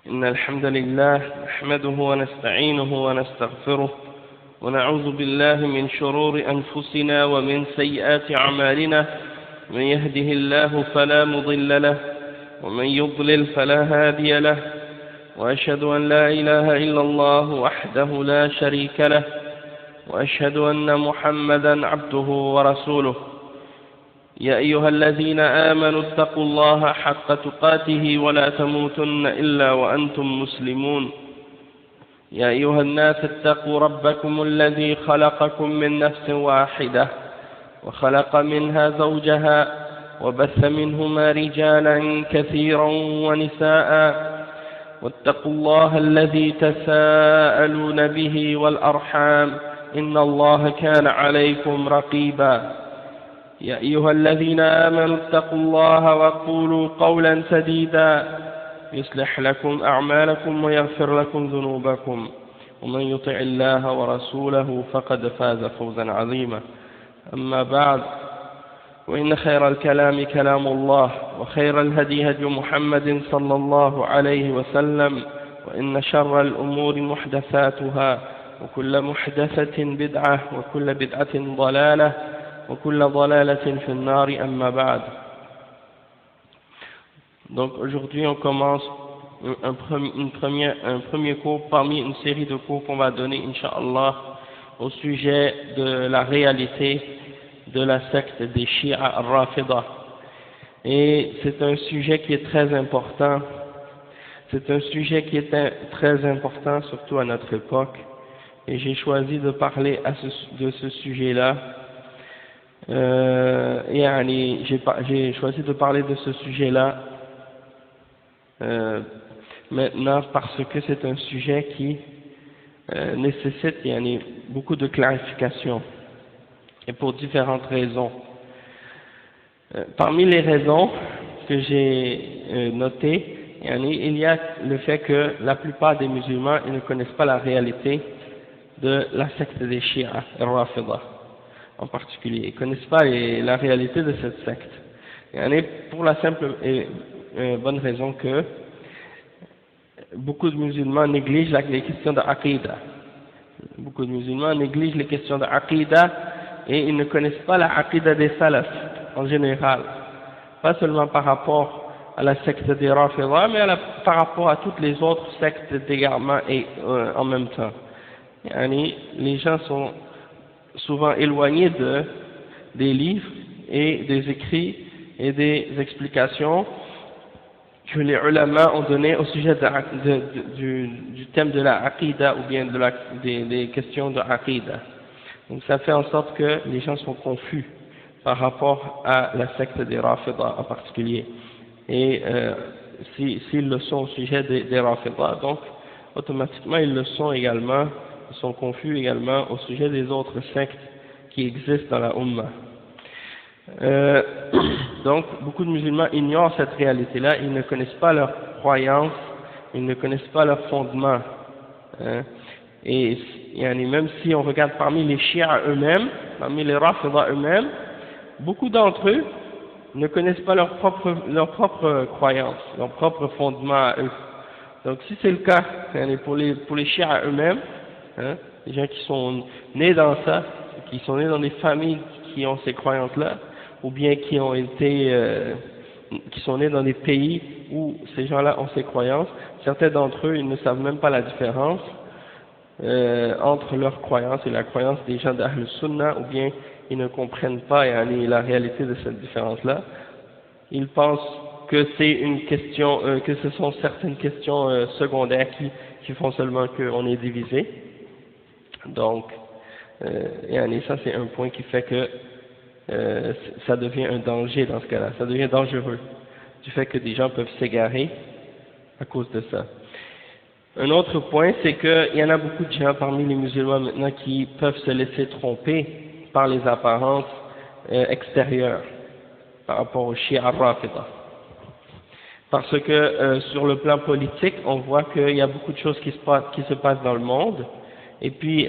إن الحمد لله نحمده ونستعينه ونستغفره ونعوذ بالله من شرور أنفسنا ومن سيئات أعمالنا. من يهده الله فلا مضل له ومن يضلل فلا هادي له، وأشهد أن لا إله إلا الله وحده لا شريك له، وأشهد أن محمدا عبده ورسوله. يا أيها الذين آمنوا اتقوا الله حق تقاته ولا تموتن إلا وأنتم مسلمون. يا أيها الناس اتقوا ربكم الذي خلقكم من نفس واحدة وخلق منها زوجها وبث منهما رجالا كثيرا ونساء، واتقوا الله الذي تساءلون به والأرحام إن الله كان عليكم رقيبا. يا أيها الذين آمنوا اتقوا الله وقولوا قولا سديدا يصلح لكم أعمالكم ويغفر لكم ذنوبكم، ومن يطع الله ورسوله فقد فاز فوزا عظيما. أما بعد، وإن خير الكلام كلام الله، وخير الهدي هدي محمد صلى الله عليه وسلم، وإن شر الأمور محدثاتها، وكل محدثة بدعة، وكل بدعة ضلالة، وكل ضلالة في النار. أما بعد. Donc aujourd'hui on commence un premier cours parmi une série de cours qu'on va donner, Inch'Allah, au sujet de la réalité de la secte des Shia al-Rafida. Et c'est un sujet qui est très important. C'est un sujet qui est très important, surtout à notre époque. Et j'ai choisi de parler de ce sujet-là. J'ai choisi de parler de ce sujet-là maintenant parce que c'est un sujet qui nécessite beaucoup de clarification, et pour différentes raisons. Parmi les raisons que j'ai notées, il y a le fait que la plupart des musulmans ils ne connaissent pas la réalité de la secte des Shia al-Rafida en particulier. Ils ne connaissent pas la réalité de cette secte. Pour la simple et bonne raison que beaucoup de musulmans négligent les questions de Aqidah. Beaucoup de musulmans négligent les questions de Aqidah et ils ne connaissent pas la Aqidah des Salaf en général. Pas seulement par rapport à la secte des Rafida, mais par rapport à toutes les autres sectes d'égarement et en même temps. Les gens sont souvent éloignés des livres et des écrits et des explications que les ulama ont donné au sujet du thème de la aqidah ou bien des questions de aqidah. Donc ça fait en sorte que les gens sont confus par rapport à la secte des Rafida en particulier. Et s'ils le sont au sujet des Rafida, donc automatiquement ils le sont également. Ils sont confus également au sujet des autres sectes qui existent dans la Ummah. Donc, beaucoup de musulmans ignorent cette réalité-là, ils ne connaissent pas leurs croyances, ils ne connaissent pas leurs fondements. Et même si on regarde parmi les Shia eux-mêmes, parmi les Rafida eux-mêmes, beaucoup d'entre eux ne connaissent pas leurs propres croyances, leurs propres fondements à eux. Donc, si c'est le cas pour les Shia eux-mêmes, les gens qui sont nés dans ça, qui sont nés dans des familles qui ont ces croyances-là, ou bien qui sont nés dans des pays où ces gens-là ont ces croyances, certains d'entre eux, ils ne savent même pas la différence entre leurs croyances et la croyance des gens d'Ahl Sunnah, ou bien ils ne comprennent pas la réalité de cette différence-là. Ils pensent que c'est une question, que ce sont certaines questions secondaires qui font seulement qu'on est divisé. Donc, ça c'est un point qui fait que ça devient un danger dans ce cas-là, ça devient dangereux, du fait que des gens peuvent s'égarer à cause de ça. Un autre point, c'est qu'il y en a beaucoup de gens parmi les musulmans maintenant qui peuvent se laisser tromper par les apparences extérieures par rapport aux Shia al-Rafida. Parce que sur le plan politique, on voit qu'il y a beaucoup de choses qui se passent dans le monde. Et puis,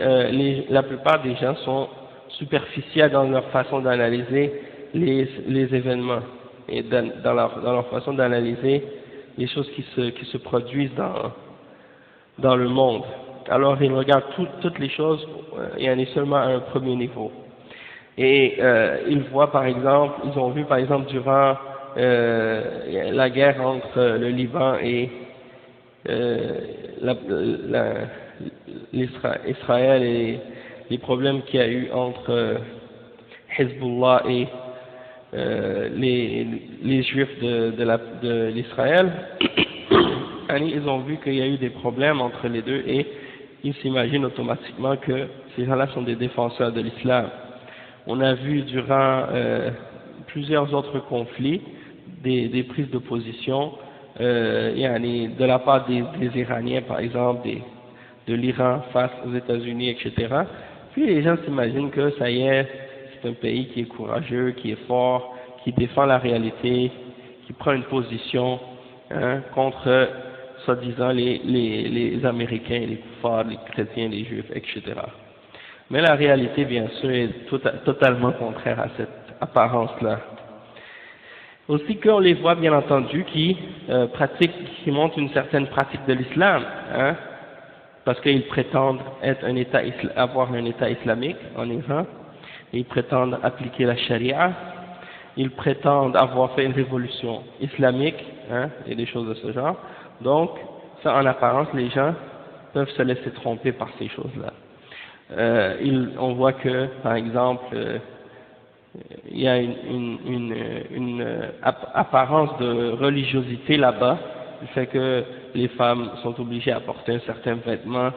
la plupart des gens sont superficiels dans leur façon d'analyser les événements et dans leur façon d'analyser les choses qui se produisent dans le monde. Alors ils regardent toutes les choses, il y en a seulement à un premier niveau. Et ils voient par exemple, ils ont vu par exemple durant la guerre entre le Liban et Israël et les problèmes qu'il y a eu entre Hezbollah et les Juifs de l'Israël, ils ont vu qu'il y a eu des problèmes entre les deux et ils s'imaginent automatiquement que ces gens-là sont des défenseurs de l'islam. On a vu durant plusieurs autres conflits des prises de position de la part des Iraniens par exemple, de l'Iran face aux États-Unis, etc. Puis les gens s'imaginent que ça y est, c'est un pays qui est courageux, qui est fort, qui défend la réalité, qui prend une position contre soi-disant les Américains, les kuffars, les chrétiens, les juifs, etc. Mais la réalité, bien sûr, est totalement contraire à cette apparence-là. Aussi qu'on les voit, bien entendu, qui montrent une certaine pratique de l'islam, parce qu'ils prétendent avoir un État islamique en Iran, ils prétendent appliquer la charia, ils prétendent avoir fait une révolution islamique, et des choses de ce genre. Donc, ça, en apparence, les gens peuvent se laisser tromper par ces choses-là. On voit que, par exemple, il y a une apparence de religiosité là-bas, du fait que les femmes sont obligées à porter un certain vêtement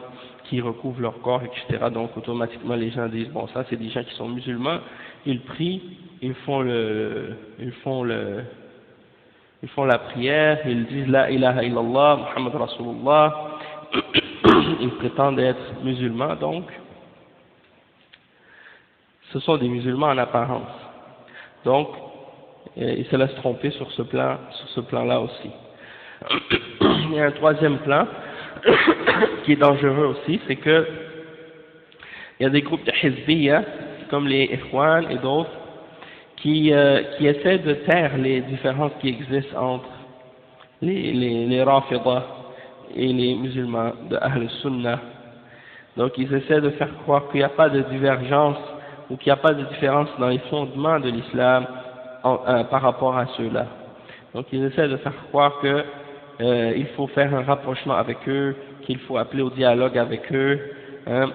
qui recouvre leur corps, etc. Donc automatiquement les gens disent bon, ça c'est des gens qui sont musulmans, ils prient, ils font la prière, ils disent la ilaha illallah, Muhammad Rasulullah, ils prétendent être musulmans, donc ce sont des musulmans en apparence. Donc, ils se laissent tromper sur ce plan-là aussi. Il y a un troisième plan qui est dangereux aussi, c'est que il y a des groupes de Hizbiyya, comme les Ikhwan et d'autres, qui essaient de taire les différences qui existent entre les Rafida et les musulmans de Ahl Sunnah. Donc ils essaient de faire croire qu'il n'y a pas de divergence ou qu'il n'y a pas de différence dans les fondements de l'islam par rapport à ceux-là. Donc ils essaient de faire croire que il faut faire un rapprochement avec eux, qu'il faut appeler au dialogue avec eux,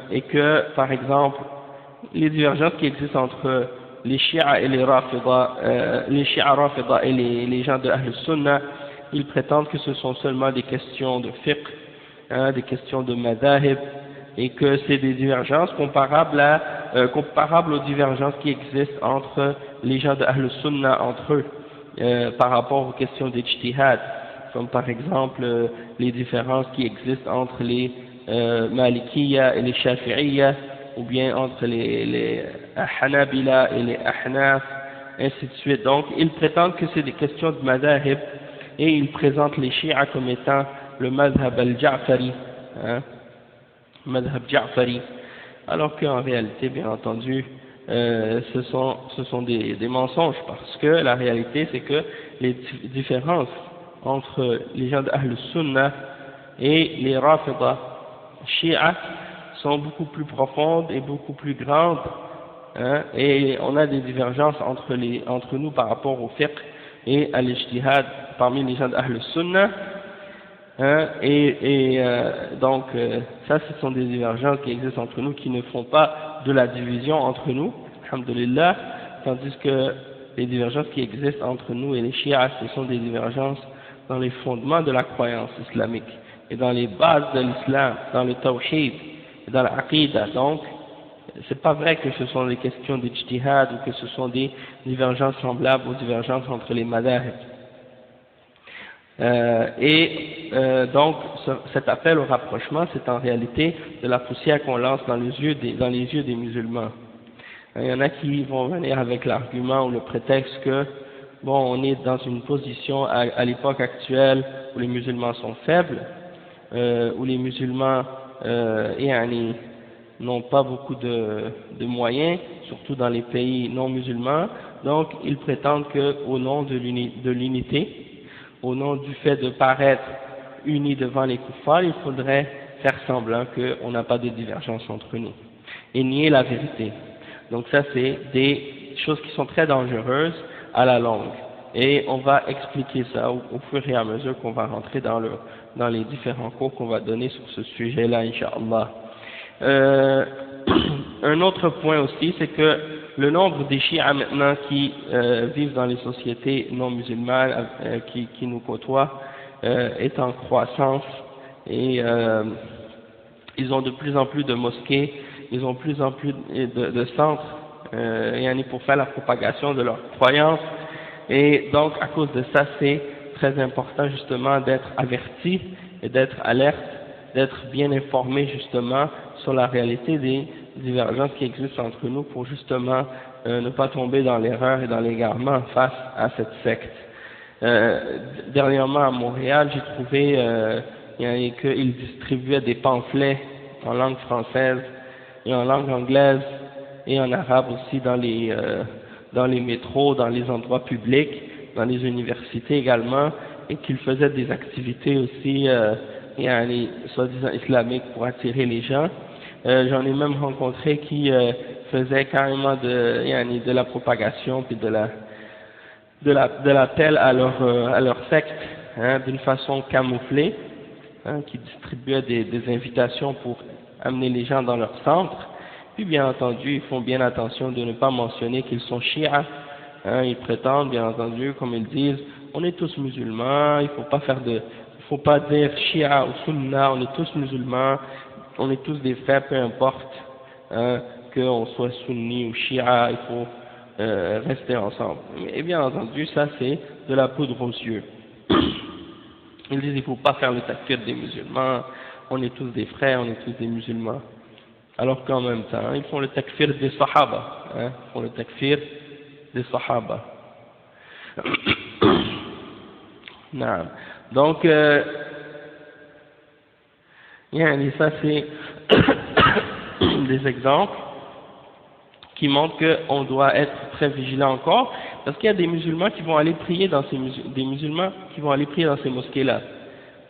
et que, par exemple, les divergences qui existent entre les Shia et les Rafida, les Shia Rafida et les gens de Ahl Sunnah, ils prétendent que ce sont seulement des questions de fiqh, des questions de madhahib, et que c'est des divergences comparables aux divergences qui existent entre les gens de Ahl Sunnah entre eux, par rapport aux questions d'ijtihad, comme par exemple les différences qui existent entre les Malikiyya et les Shafi'iyya, ou bien entre les Hanabila et les Ahnaf, ainsi de suite. Donc, ils prétendent que c'est des questions de madhahib, et ils présentent les Shia comme étant le madhab al-Ja'fari, madhab Ja'fari, alors qu'en réalité, bien entendu, ce sont des mensonges, parce que la réalité, c'est que les différences entre les gens d'Ahl Sunnah et les Rafida Shia sont beaucoup plus profondes et beaucoup plus grandes, et on a des divergences entre nous par rapport au fiqh et à l'ijtihad parmi les gens d'Ahl Sunnah, donc ça, ce sont des divergences qui existent entre nous, qui ne font pas de la division entre nous, alhamdulillah, tandis que les divergences qui existent entre nous et les chiites, ce sont des divergences dans les fondements de la croyance islamique et dans les bases de l'islam, dans le tawhid et dans l'aqidah. Donc, c'est pas vrai que ce sont des questions d'ijtihad ou que ce sont des divergences semblables aux divergences entre les madhahib. Donc, cet appel au rapprochement, c'est en réalité de la poussière qu'on lance dans les yeux des musulmans. Il y en a qui vont venir avec l'argument ou le prétexte que, bon, on est dans une position à l'époque actuelle où les musulmans sont faibles, où les musulmans n'ont pas beaucoup de moyens, surtout dans les pays non musulmans, donc ils prétendent qu'au nom de l'unité, au nom du fait de paraître unis devant les kuffars, il faudrait faire semblant qu'on n'a pas de divergence entre nous et nier la vérité. Donc ça, c'est des choses qui sont très dangereuses à la longue. Et on va expliquer ça au fur et à mesure qu'on va rentrer dans les différents cours qu'on va donner sur ce sujet-là, Inch'Allah. Un autre point aussi, c'est que le nombre des chiites maintenant qui vivent dans les sociétés non musulmanes, qui nous côtoient, est en croissance, et ils ont de plus en plus de mosquées, ils ont de plus en plus de centres pour faire la propagation de leurs croyances. Et donc, à cause de ça, c'est très important justement d'être averti et d'être alerte, d'être bien informé justement sur la réalité des divergences qui existent entre nous pour justement ne pas tomber dans l'erreur et dans l'égarement face à cette secte. Dernièrement à Montréal, j'ai trouvé qu'ils distribuaient des pamphlets en langue française et en langue anglaise et en arabe aussi dans les métros, dans les endroits publics, dans les universités également, et qu'ils faisaient des activités aussi, soi-disant islamiques pour attirer les gens. J'en ai même rencontré qui faisaient carrément de la propagation puis de l'appel à leur secte, d'une façon camouflée, qui distribuaient des invitations pour amener les gens dans leur centre. Puis bien entendu, ils font bien attention de ne pas mentionner qu'ils sont chiites. Ils prétendent, bien entendu, comme ils disent, on est tous musulmans, il faut pas dire shia ou sunna, on est tous musulmans, on est tous des frères, peu importe qu'on soit sunni ou shia, il faut rester ensemble. Et bien entendu, ça c'est de la poudre aux yeux. Ils disent, il faut pas faire le takfir des musulmans, on est tous des frères, on est tous des musulmans. Alors qu'en même temps, ils font le takfir des sahaba, ils font le takfir des sahaba. Donc, ça c'est des exemples qui montrent qu'on doit être très vigilant encore, parce qu'il y a des musulmans qui vont aller prier dans ces mosquées-là,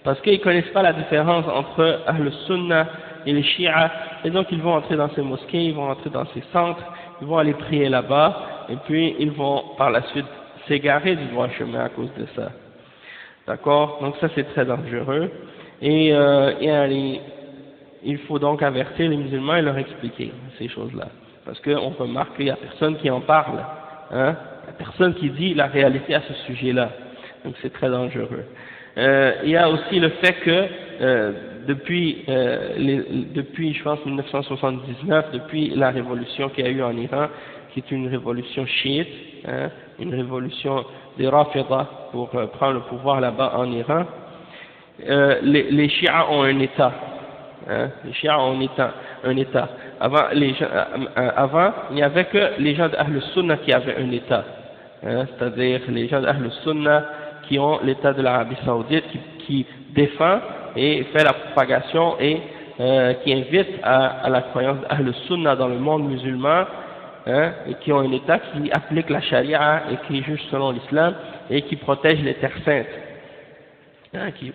parce qu'ils connaissent pas la différence entre Ahl Sunnah et les chiites, et donc ils vont entrer dans ces mosquées, ils vont entrer dans ces centres, ils vont aller prier là-bas, et puis ils vont par la suite s'égarer du droit chemin à cause de ça. D'accord? Donc ça c'est très dangereux, et il faut donc avertir les musulmans et leur expliquer ces choses-là, parce qu'on remarque qu'il n'y a personne qui en parle, il n'y a personne qui dit la réalité à ce sujet-là, donc c'est très dangereux. Il y a aussi le fait que depuis je pense 1979, depuis la révolution qu'il y a eu en Iran, qui est une révolution chiite, une révolution des Rafida pour prendre le pouvoir là-bas en Iran, les chiites ont un État, les chiites ont un État. Avant, il n'y avait que les gens d'Ahl Sunnah qui avaient un État, c'est-à-dire les gens d'Ahl Sunnah qui ont l'État de l'Arabie Saoudite, qui défend et fait la propagation et qui invite à la croyance d'Ahl Sunnah dans le monde musulman, et qui ont un État qui applique la charia et qui juge selon l'islam et qui protège les terres saintes,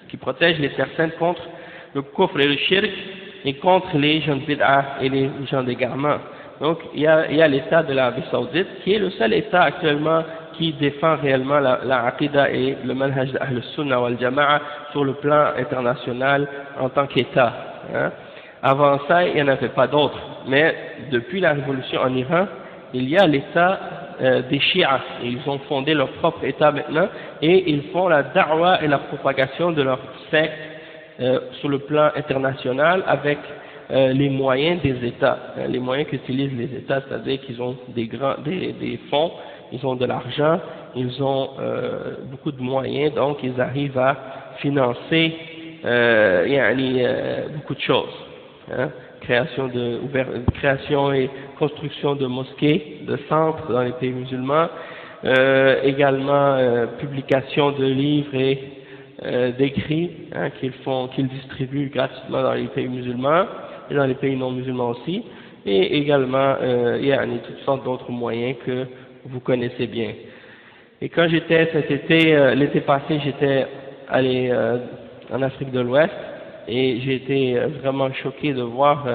qui protège les terres saintes contre le kufr et le shirk et contre les gens de bid'a et les gens d'égarement. Donc il y a l'État de l'Arabie Saoudite qui est le seul État actuellement qui défend réellement la aqida et le manhaj d'Ahl Sunnah wal Jama'a sur le plan international en tant qu'État. Avant ça, il n'y en avait pas d'autres. Mais depuis la révolution en Iran, il y a l'État des chiites. Ils ont fondé leur propre État maintenant et ils font la da'wa et la propagation de leur secte sur le plan international avec les moyens des États, les moyens qu'utilisent les États, c'est-à-dire qu'ils ont des fonds, ils ont de l'argent, ils ont beaucoup de moyens, donc ils arrivent à financer beaucoup de choses, création et construction de mosquées, de centres dans les pays musulmans, également publication de livres et d'écrits qu'ils distribuent gratuitement dans les pays musulmans et dans les pays non musulmans aussi, et également il y a toutes sortes d'autres moyens que vous connaissez bien. Et quand j'étais cet été, l'été passé, j'étais allé en Afrique de l'Ouest et j'ai été vraiment choqué de voir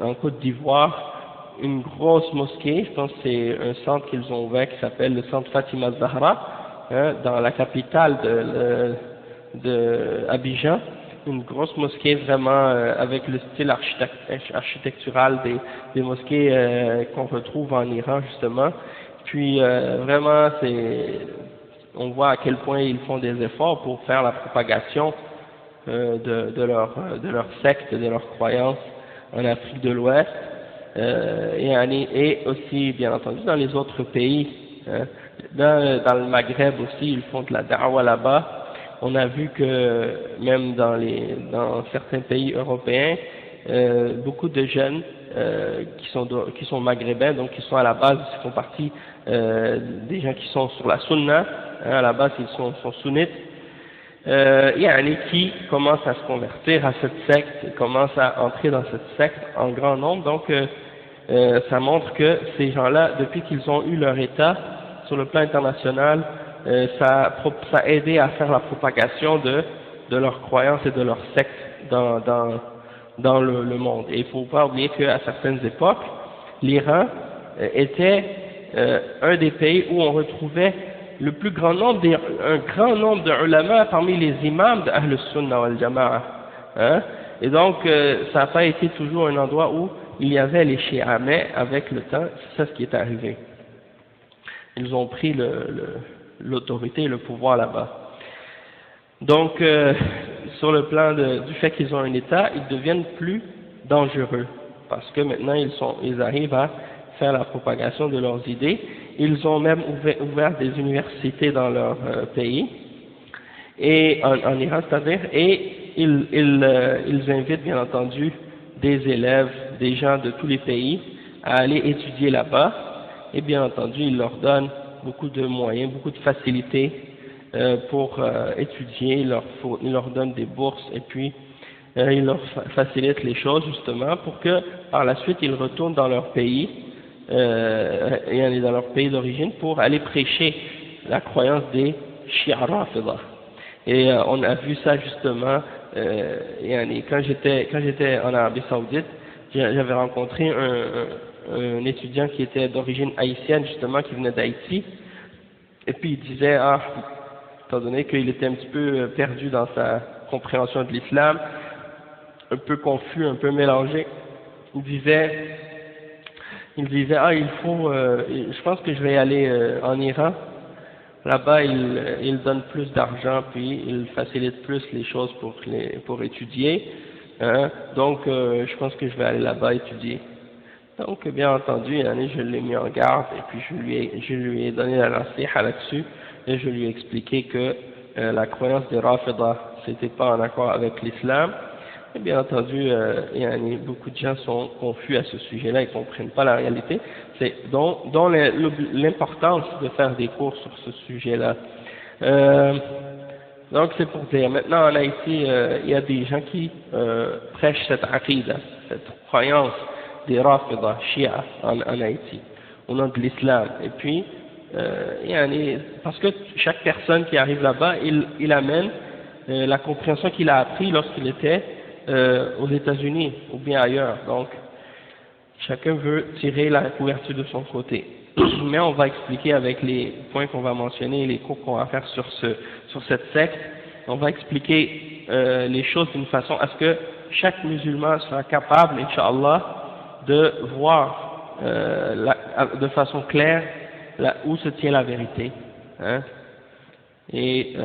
en Côte d'Ivoire une grosse mosquée. Je pense que c'est un centre qu'ils ont ouvert qui s'appelle le centre Fatima Zahra, dans la capitale de Abidjan. Une grosse mosquée vraiment avec le style architectural des mosquées qu'on retrouve en Iran justement. Puis vraiment on voit à quel point ils font des efforts pour faire la propagation de leur secte, de leur croyance en Afrique de l'Ouest et aussi bien entendu dans les autres pays. Dans le Maghreb aussi, ils font de la da'wa là-bas. On a vu que même dans certains pays européens, beaucoup de jeunes qui sont maghrébins, donc qui sont à la base, qui font partie des gens qui sont sur la sunna, à la base ils sont sunnites, qui commencent à se convertir à cette secte, commencent à entrer dans cette secte en grand nombre. Donc ça montre que ces gens-là, depuis qu'ils ont eu leur état sur le plan international, ça a aidé à faire la propagation de leurs croyances et de leurs sectes dans le monde. Et il ne faut pas oublier qu'à certaines époques, l'Iran était un des pays où on retrouvait un grand nombre de ulama parmi les imams de Ahl Sunnah wal Jama'a. Et donc, ça n'a pas été toujours un endroit où il y avait les chiites, mais avec le temps, c'est ça ce qui est arrivé. Ils ont pris l'autorité et le pouvoir là-bas. Donc, sur le plan du fait qu'ils ont un État, ils deviennent plus dangereux, parce que maintenant ils arrivent à faire la propagation de leurs idées. Ils ont même ouvert des universités dans leur pays, et en Iran, c'est-à-dire, et ils invitent bien entendu des élèves, des gens de tous les pays à aller étudier là-bas, et bien entendu, ils leur donnent beaucoup de moyens, beaucoup de facilités pour étudier, ils leur donnent des bourses et puis ils leur facilitent les choses justement pour que par la suite ils retournent dans leur pays, dans leur pays d'origine pour aller prêcher la croyance des Shia Rafida. Et on a vu ça justement, quand j'étais en Arabie Saoudite, j'avais rencontré un étudiant qui était d'origine haïtienne justement, qui venait d'Haïti, et puis il disait, étant donné qu'il était un petit peu perdu dans sa compréhension de l'islam, un peu confus, un peu mélangé, il disait je pense que je vais aller en Iran, là-bas ils donnent plus d'argent, puis ils facilitent plus les choses pour étudier, donc je pense que je vais aller là-bas étudier. Donc, bien entendu, je l'ai mis en garde et puis je lui ai donné la nasiha là-dessus et je lui ai expliqué que la croyance des Rafida, c'était pas en accord avec l'islam. Et bien entendu, beaucoup de gens sont confus à ce sujet-là, ils comprennent pas la réalité. C'est dont l'importance de faire des cours sur ce sujet-là. Donc, c'est pour dire. Maintenant, en Haïti, il y a des gens qui prêchent cette aqida, cette croyance des Rafida, Shia en Haïti, au nom de l'islam. Et puis, parce que chaque personne qui arrive là-bas, il amène la compréhension qu'il a appris lorsqu'il était aux États-Unis ou bien ailleurs. Donc, chacun veut tirer la couverture de son côté. Mais on va expliquer avec les points qu'on va mentionner, les cours qu'on va faire sur cette secte, on va expliquer les choses d'une façon à ce que chaque musulman sera capable, Inch'Allah, de voir de façon claire où se tient la vérité, et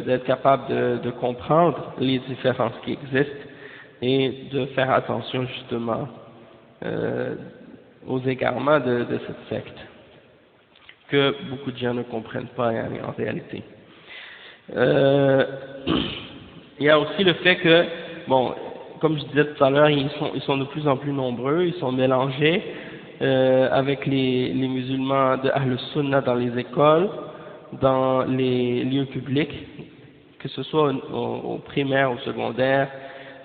d'être capable de comprendre les différences qui existent et de faire attention justement aux égarements de cette secte que beaucoup de gens ne comprennent pas en réalité. Il y a aussi le fait que, bon, comme je disais tout à l'heure, ils sont de plus en plus nombreux, ils sont mélangés avec les musulmans de Ahl Sunnah dans les écoles, dans les lieux publics, que ce soit au primaire, au secondaire,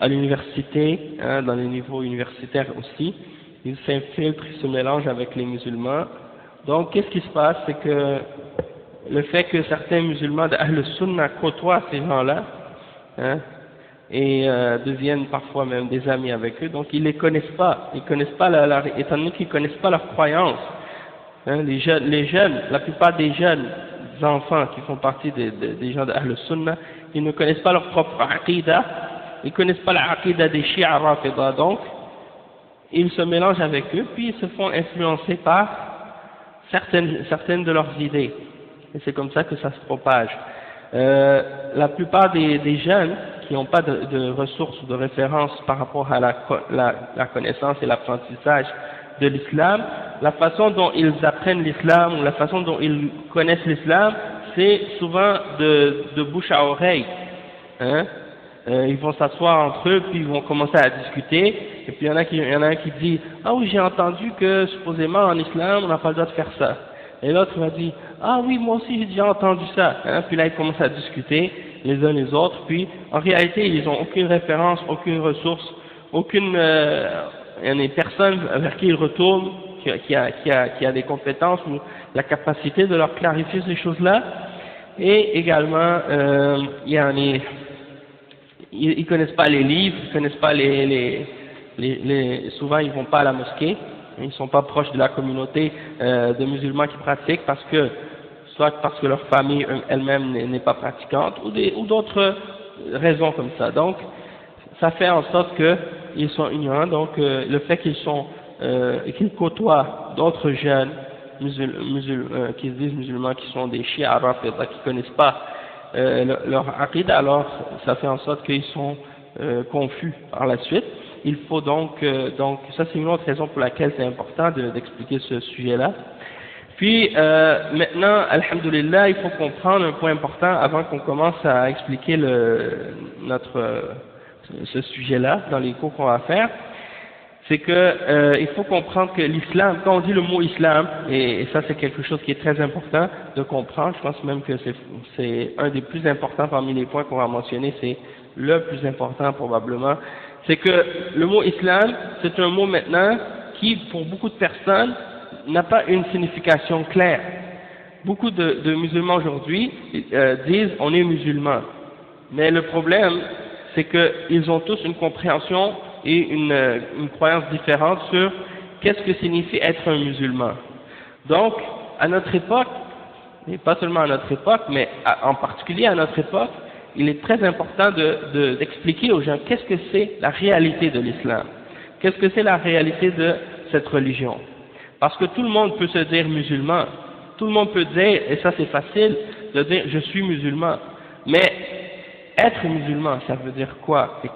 à l'université, dans les niveaux universitaires aussi. Ils s'infiltrent, ils se mélangent avec les musulmans. Donc, qu'est-ce qui se passe? C'est que le fait que certains musulmans d'Ahl Sunnah côtoient ces gens-là, hein, et deviennent parfois même des amis avec eux, donc ils les connaissent pas, étant donné qu'ils connaissent pas leurs croyances, hein, les jeunes, la plupart des jeunes enfants qui font partie des gens d'Ahl Sunnah, ils ne connaissent pas leur propre aqidah, ils connaissent pas la aqidah des Shia Rafida, donc ils se mélangent avec eux, puis ils se font influencer par certaines de leurs idées, et c'est comme ça que ça se propage. La plupart des jeunes qui n'ont pas de ressources ou de références par rapport à la connaissance et l'apprentissage de l'islam, la façon dont ils apprennent l'islam ou la façon dont ils connaissent l'islam, c'est souvent de bouche à oreille, hein. Ils vont s'asseoir entre eux, puis ils vont commencer à discuter, et puis il y en a un qui dit « Ah oui, j'ai entendu que supposément en islam, on n'a pas le droit de faire ça. » Et l'autre va dire « Ah oui, moi aussi j'ai déjà entendu ça. » Hein. Puis là, ils commencent à discuter les uns les autres, puis en réalité, ils n'ont aucune référence, aucune ressource, aucune personne vers qui ils retournent, qui a des compétences ou la capacité de leur clarifier ces choses-là. Et également, ils connaissent pas les livres, ils connaissent pas souvent ils vont pas à la mosquée, ils sont pas proches de la communauté de musulmans qui pratiquent soit parce que leur famille elle-même n'est pas pratiquante ou d'autres raisons comme ça. Donc ça fait en sorte qu'ils sont ignorants. Donc le fait qu'ils côtoient d'autres jeunes qui se disent musulmans, qui sont des Shia arabes, qui connaissent pas leur aqida, alors ça fait en sorte qu'ils sont confus par la suite. Il faut donc ça c'est une autre raison pour laquelle c'est important d'expliquer ce sujet-là. Puis maintenant, alhamdoulilah, il faut comprendre un point important avant qu'on commence à expliquer ce sujet-là dans les cours qu'on va faire. C'est que il faut comprendre que l'islam, quand on dit le mot islam, et ça c'est quelque chose qui est très important de comprendre, je pense même que c'est un des plus importants parmi les points qu'on va mentionner, c'est le plus important probablement, c'est que le mot islam, c'est un mot maintenant qui, pour beaucoup de personnes, n'a pas une signification claire. Beaucoup de musulmans aujourd'hui disent on est musulman, mais le problème c'est qu'ils ont tous une compréhension et une croyance différente sur qu'est-ce que signifie être un musulman. Donc, à notre époque, et pas seulement à notre époque, mais en particulier à notre époque, il est très important d'expliquer aux gens qu'est-ce que c'est la réalité de l'islam, qu'est-ce que c'est la réalité de cette religion. Parce que tout le monde peut se dire musulman, tout le monde peut dire, et ça c'est facile, de dire je suis musulman, mais être musulman, ça veut dire quoi? Et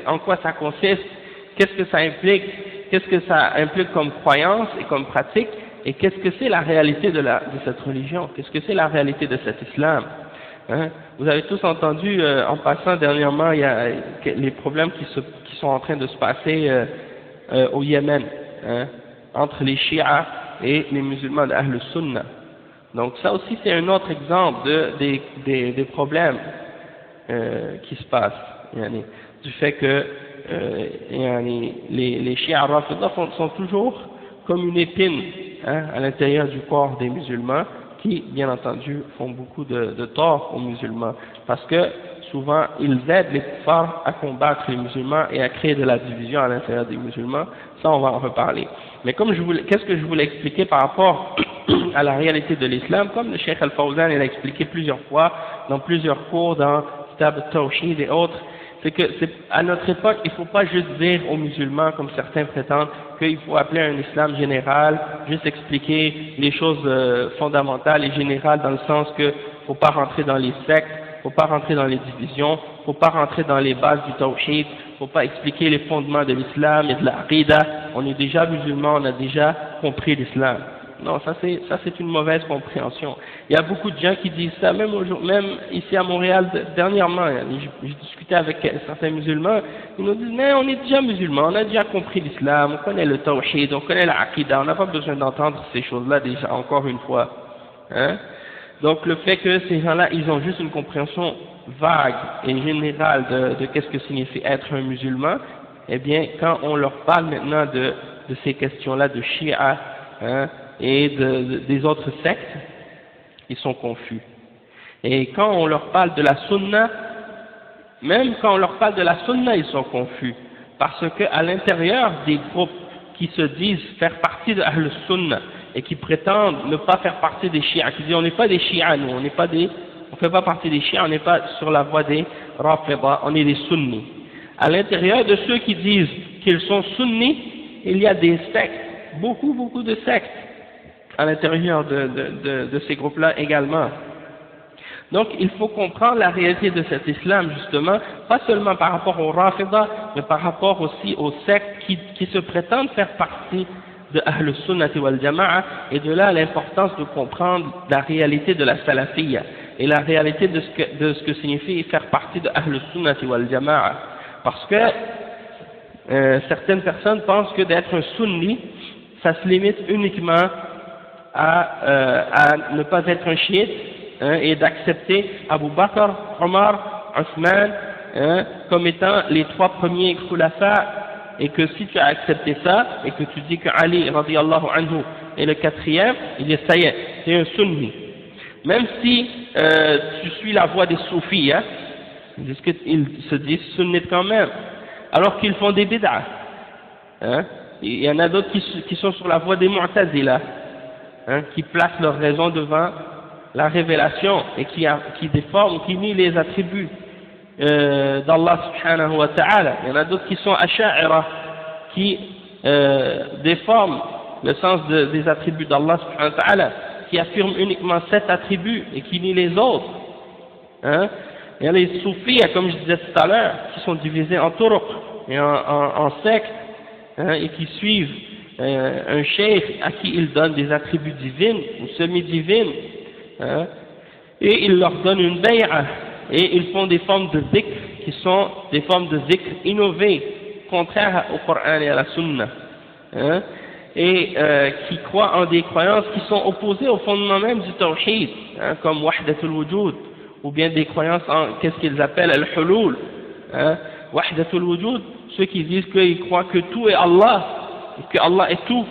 en quoi ça consiste? Qu'est-ce que ça implique? Qu'est-ce que ça implique comme croyance et comme pratique? Et qu'est-ce que c'est la réalité de cette religion? Qu'est-ce que c'est la réalité de cet islam? Hein? Vous avez tous entendu, en passant dernièrement, il y a les problèmes qui sont en train de se passer au Yémen, hein, entre les chiites et les musulmans d'Ahl Sunnah. Donc ça aussi c'est un autre exemple des problèmes qui se passent, du fait que les chiites rafidah sont toujours comme une épine, hein, à l'intérieur du corps des musulmans, qui bien entendu font beaucoup de tort aux musulmans, parce que souvent ils aident les kuffars à combattre les musulmans et à créer de la division à l'intérieur des musulmans. Ça on va en reparler. Mais qu'est-ce que je voulais expliquer par rapport à la réalité de l'islam, comme le Cheikh Al-Fawzan il a expliqué plusieurs fois dans plusieurs cours, dans Kitab al-Tawhid et autres, c'est que à notre époque, il ne faut pas juste dire aux musulmans, comme certains prétendent, qu'il faut appeler un islam général, juste expliquer les choses fondamentales et générales, dans le sens que faut pas rentrer dans les sectes, faut pas rentrer dans les divisions, faut pas rentrer dans les bases du tawhid, faut pas expliquer les fondements de l'islam et de la aqida. On est déjà musulman, on a déjà compris l'islam. Non, ça c'est une mauvaise compréhension. Il y a beaucoup de gens qui disent ça, même ici à Montréal dernièrement. J'ai discuté avec certains musulmans, ils nous disent mais on est déjà musulmans, on a déjà compris l'islam, on connaît le tawhid, on connaît la aqida, on n'a pas besoin d'entendre ces choses-là déjà encore une fois. Hein? Donc le fait que ces gens-là, ils ont juste une compréhension vague et générale de qu'est-ce que signifie être un musulman, eh bien quand on leur parle maintenant de ces questions-là de Shia, hein, et des autres sectes, ils sont confus. Et quand on leur parle de la sunna, même quand on leur parle de la sunna, ils sont confus. Parce qu'à l'intérieur des groupes qui se disent faire partie de Ahl Sunna et qui prétendent ne pas faire partie des chiites, qui disent on n'est pas des chiites, nous, on fait pas partie des chiites, on n'est pas sur la voie des Rafida, on est des sunnis. À l'intérieur de ceux qui disent qu'ils sont sunnis, il y a des sectes, beaucoup de sectes à l'intérieur de ces groupes-là également. Donc il faut comprendre la réalité de cet islam justement, pas seulement par rapport aux Rafida, mais par rapport aussi aux sectes qui se prétendent faire partie de Ahl Sunnati wal Jama'a, et de là l'importance de comprendre la réalité de la Salafiyya et la réalité de ce que signifie faire partie de Ahl Sunnati wal Jama'a. Parce que certaines personnes pensent que d'être un sunni, ça se limite uniquement à ne pas être un chiite, et d'accepter Abu Bakr, Omar, Othman comme étant les trois premiers khulafa, et que si tu as accepté ça et que tu dis que Ali radiyallahu anhu est le quatrième, il est ça y est, c'est un sunni. Même si tu suis la voie des soufis, ils se disent sunnites quand même, alors qu'ils font des bid'ah. Il y en a d'autres qui sont sur la voie des mu'tazila, qui placent leurs raisons devant la révélation et qui déforment, qui nient les attributs d'Allah subhanahu wa ta'ala. Il y en a d'autres qui sont asha'ira, qui déforment le sens des attributs d'Allah subhanahu wa ta'ala, qui affirment uniquement 7 attributs et qui nient les autres. Il y a les soufis, comme je disais tout à l'heure, qui sont divisés en turuq et en sectes, et qui suivent un cheikh à qui ils donnent des attributs divines ou semi-divines, et ils leur donnent une bay'a, et ils font des formes de dhikr qui sont des formes de dhikr innovées, contraires au Coran et à la Sunna, et qui croient en des croyances qui sont opposées au fondement même du tawhid, comme wahdatul wujud, ou bien des croyances en qu'est-ce qu'ils appellent al-hulul, wahdatul wujud, ceux qui disent qu'ils croient que tout est Allah, et que Allah est tout,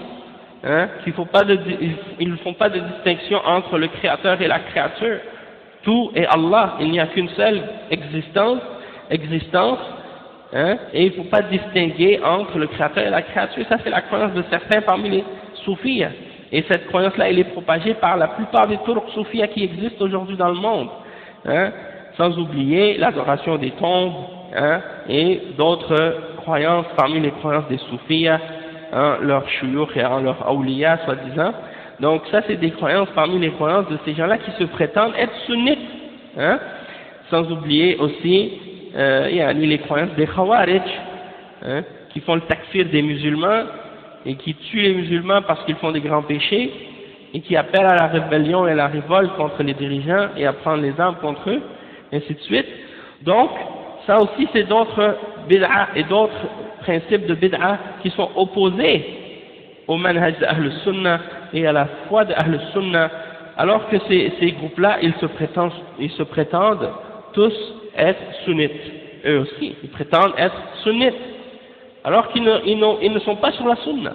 ils ne font pas de distinction entre le créateur et la créature. Tout est Allah, il n'y a qu'une seule existence, et il ne faut pas distinguer entre le créateur et la créature. Ça, c'est la croyance de certains parmi les soufis, et cette croyance-là, elle est propagée par la plupart des turuq soufis qui existent aujourd'hui dans le monde, sans oublier l'adoration des tombes, et d'autres croyances parmi les croyances des soufis, leurs shuyukh et en leurs awliya, soi-disant. Donc ça, c'est des croyances parmi les croyances de ces gens-là qui se prétendent être sunnites, sans oublier aussi les croyances des khawarij, qui font le takfir des musulmans et qui tuent les musulmans parce qu'ils font des grands péchés, et qui appellent à la rébellion et à la révolte contre les dirigeants et à prendre les armes contre eux, et ainsi de suite. Donc ça aussi, c'est d'autres bid'a et d'autres principes de bid'a qui sont opposés au manhaj d'Ahl Sunnah et à la foi d'Ahl Sunnah, alors que ces groupes-là, ils se prétendent tous être sunnites. Eux aussi, ils prétendent être sunnites, alors qu'ils ne sont pas sur la Sunnah.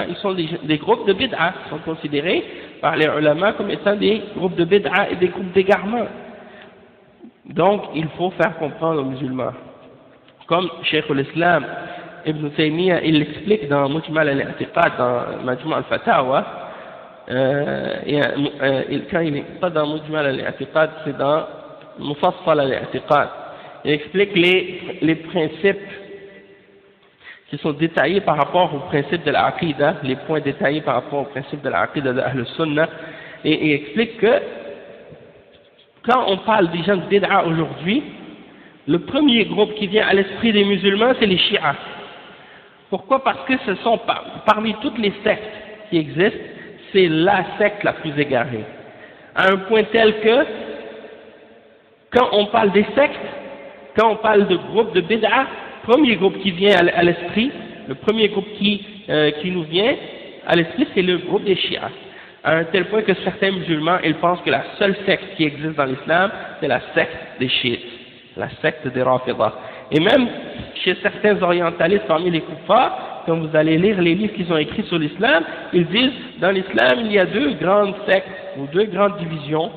Ils sont des groupes de bid'a, qui sont considérés par les ulama comme étant des groupes de bid'a et des groupes d'égarement. Donc, il faut faire comprendre aux musulmans. Comme Cheikh al-Islam Ibn Taymiyyah, il l'explique dans Mujmal al-I'tiqad, dans Majmu' al-Fatawa, quand il n'est pas dans Mujmal al-I'tiqad, c'est dans Mufassal al-I'tiqad. Il explique les principes qui sont détaillés par rapport aux principes de l'Aqidah, les points détaillés par rapport aux principes de l'Aqidah de Ahl Sunnah, et il explique que quand on parle des gens de bid'a aujourd'hui, le premier groupe qui vient à l'esprit des musulmans, c'est les chiites. Pourquoi? Parce que ce sont parmi toutes les sectes qui existent, c'est la secte la plus égarée. À un point tel que, quand on parle des sectes, quand on parle de groupes de bid'a, le premier groupe qui vient à l'esprit, le premier groupe qui nous vient à l'esprit, c'est le groupe des chiites. À un tel point que certains musulmans, ils pensent que la seule secte qui existe dans l'islam, c'est la secte des chiites, la secte des Rafidah. Et même chez certains orientalistes parmi les kuffars, quand vous allez lire les livres qu'ils ont écrits sur l'islam, ils disent, dans l'islam, il y a deux grandes sectes, ou deux grandes divisions.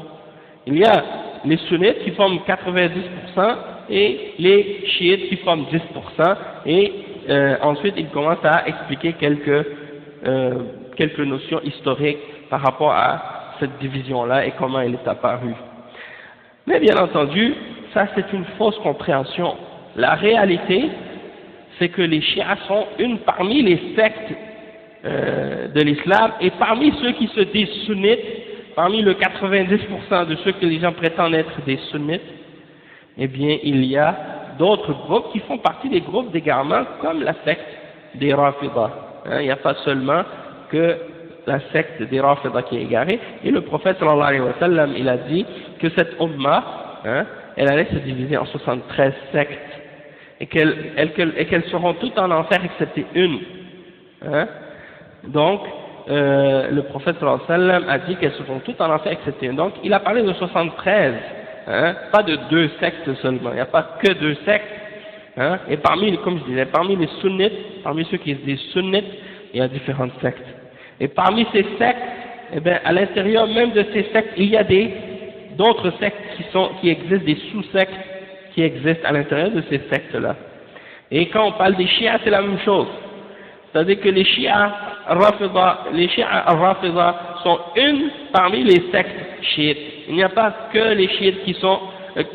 Il y a les sunnites qui forment 90% et les chiites qui forment 10%, et ensuite il commence à expliquer quelques notions historiques par rapport à cette division-là et comment elle est apparue. Mais bien entendu, ça c'est une fausse compréhension. La réalité, c'est que les chiites sont une parmi les sectes de l'islam, et parmi ceux qui se disent sunnites, parmi le 90% de ceux que les gens prétendent être des sunnites, eh bien il y a d'autres groupes qui font partie des groupes d'égarement comme la secte des Rafidah. Il n'y a pas seulement que la secte des Rafidah qui est égarée, et le prophète sallallahu alayhi wa sallam, il a dit que cette umma, elle allait se diviser en 73 sectes, et qu'elles seront toutes en enfer excepté une. Donc, le prophète sallallahu alayhi wa sallam a dit qu'elles seront toutes en enfer excepté une. Donc, il a parlé de 73, pas de deux sectes seulement. Il n'y a pas que deux sectes. Et parmi, comme je disais, parmi les sunnites, parmi ceux qui se disent sunnites, il y a différentes sectes. Et parmi ces sectes, eh bien, à l'intérieur même de ces sectes, il y a d'autres sectes qui existent, des sous-sectes qui existent à l'intérieur de ces sectes-là. Et quand on parle des chiites, c'est la même chose. C'est-à-dire que les chiites Rafida sont une parmi les sectes chiites. Il n'y a pas que les chiites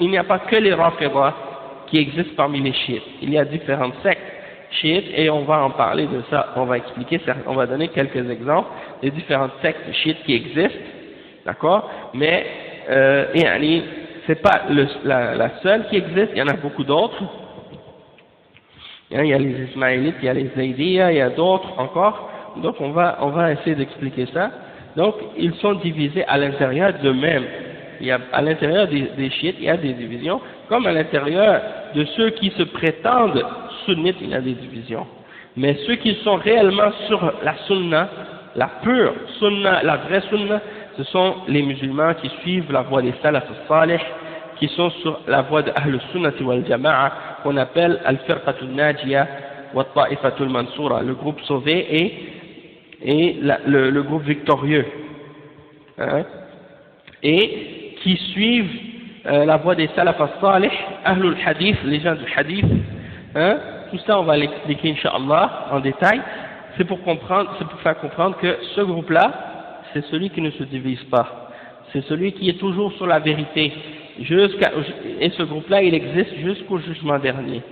il n'y a pas que les Rafida qui existent parmi les chiites. Il y a différentes sectes chiites, et on va en parler de ça, on va expliquer, on va donner quelques exemples des différentes sectes chiites qui existent, d'accord, mais c'est pas la seule qui existe, il y en a beaucoup d'autres. Il y a les Ismaélites, il y a les Zaydiyya, il y a d'autres encore, donc on va essayer d'expliquer ça. Donc ils sont divisés à l'intérieur d'eux-mêmes. À l'intérieur des chiites, il y a des divisions, comme à l'intérieur de ceux qui se prétendent sunnites, il y a des divisions. Mais ceux qui sont réellement sur la sunna, la pure sunna, la vraie sunna, ce sont les musulmans qui suivent la voie des salaf salih, qui sont sur la voie de Ahl Sunnati wal Jama'a, qu'on appelle Al-Firqatul Najiyah wa Ta'ifatul Mansura, le groupe sauvé et le groupe victorieux. Et qui suivent la voie des salaf salih, Ahlul Hadith, les gens du Hadith. Tout ça, on va l'expliquer, Inch'Allah, en détail. C'est pour faire comprendre que ce groupe-là, c'est celui qui ne se divise pas. C'est celui qui est toujours sur la vérité. Et ce groupe-là, il existe jusqu'au jugement dernier.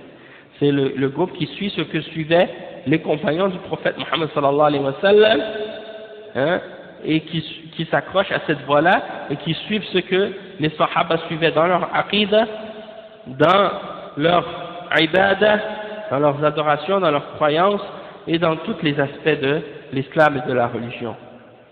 C'est le groupe qui suit ce que suivaient les compagnons du prophète Mohammed sallallahu alayhi wa sallam, et qui s'accrochent à cette voie-là, et qui suivent ce que les sahaba suivaient dans leur aqidah, dans leur ibadah, dans leurs adorations, dans leurs croyances, et dans tous les aspects de l'islam et de la religion.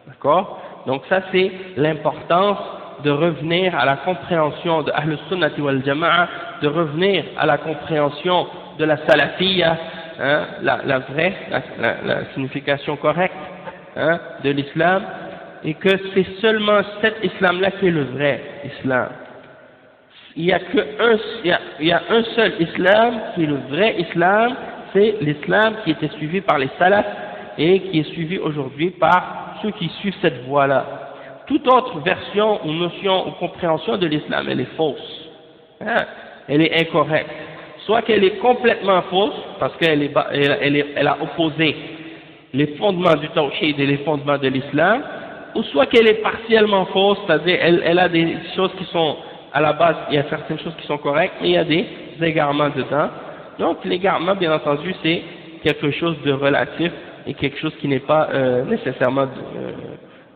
D'accord? Donc ça, c'est l'importance de revenir à la compréhension de Ahl Sunnati wal Jama'a, de revenir à la compréhension de la salafiyya, la vraie, la signification correcte de l'islam, et que c'est seulement cet islam-là qui est le vrai islam. Il y a un seul islam qui est le vrai islam, c'est l'islam qui était suivi par les salafs et qui est suivi aujourd'hui par ceux qui suivent cette voie-là. Toute autre version ou notion ou compréhension de l'islam, elle est fausse, elle est incorrecte. Soit qu'elle est complètement fausse, parce qu'elle a opposé les fondements du tawhid et les fondements de l'islam, ou soit qu'elle est partiellement fausse, c'est-à-dire elle a des choses qui sont, à la base, il y a certaines choses qui sont correctes, mais il y a des égarements dedans. Donc l'égarement, bien entendu, c'est quelque chose de relatif et quelque chose qui n'est pas nécessairement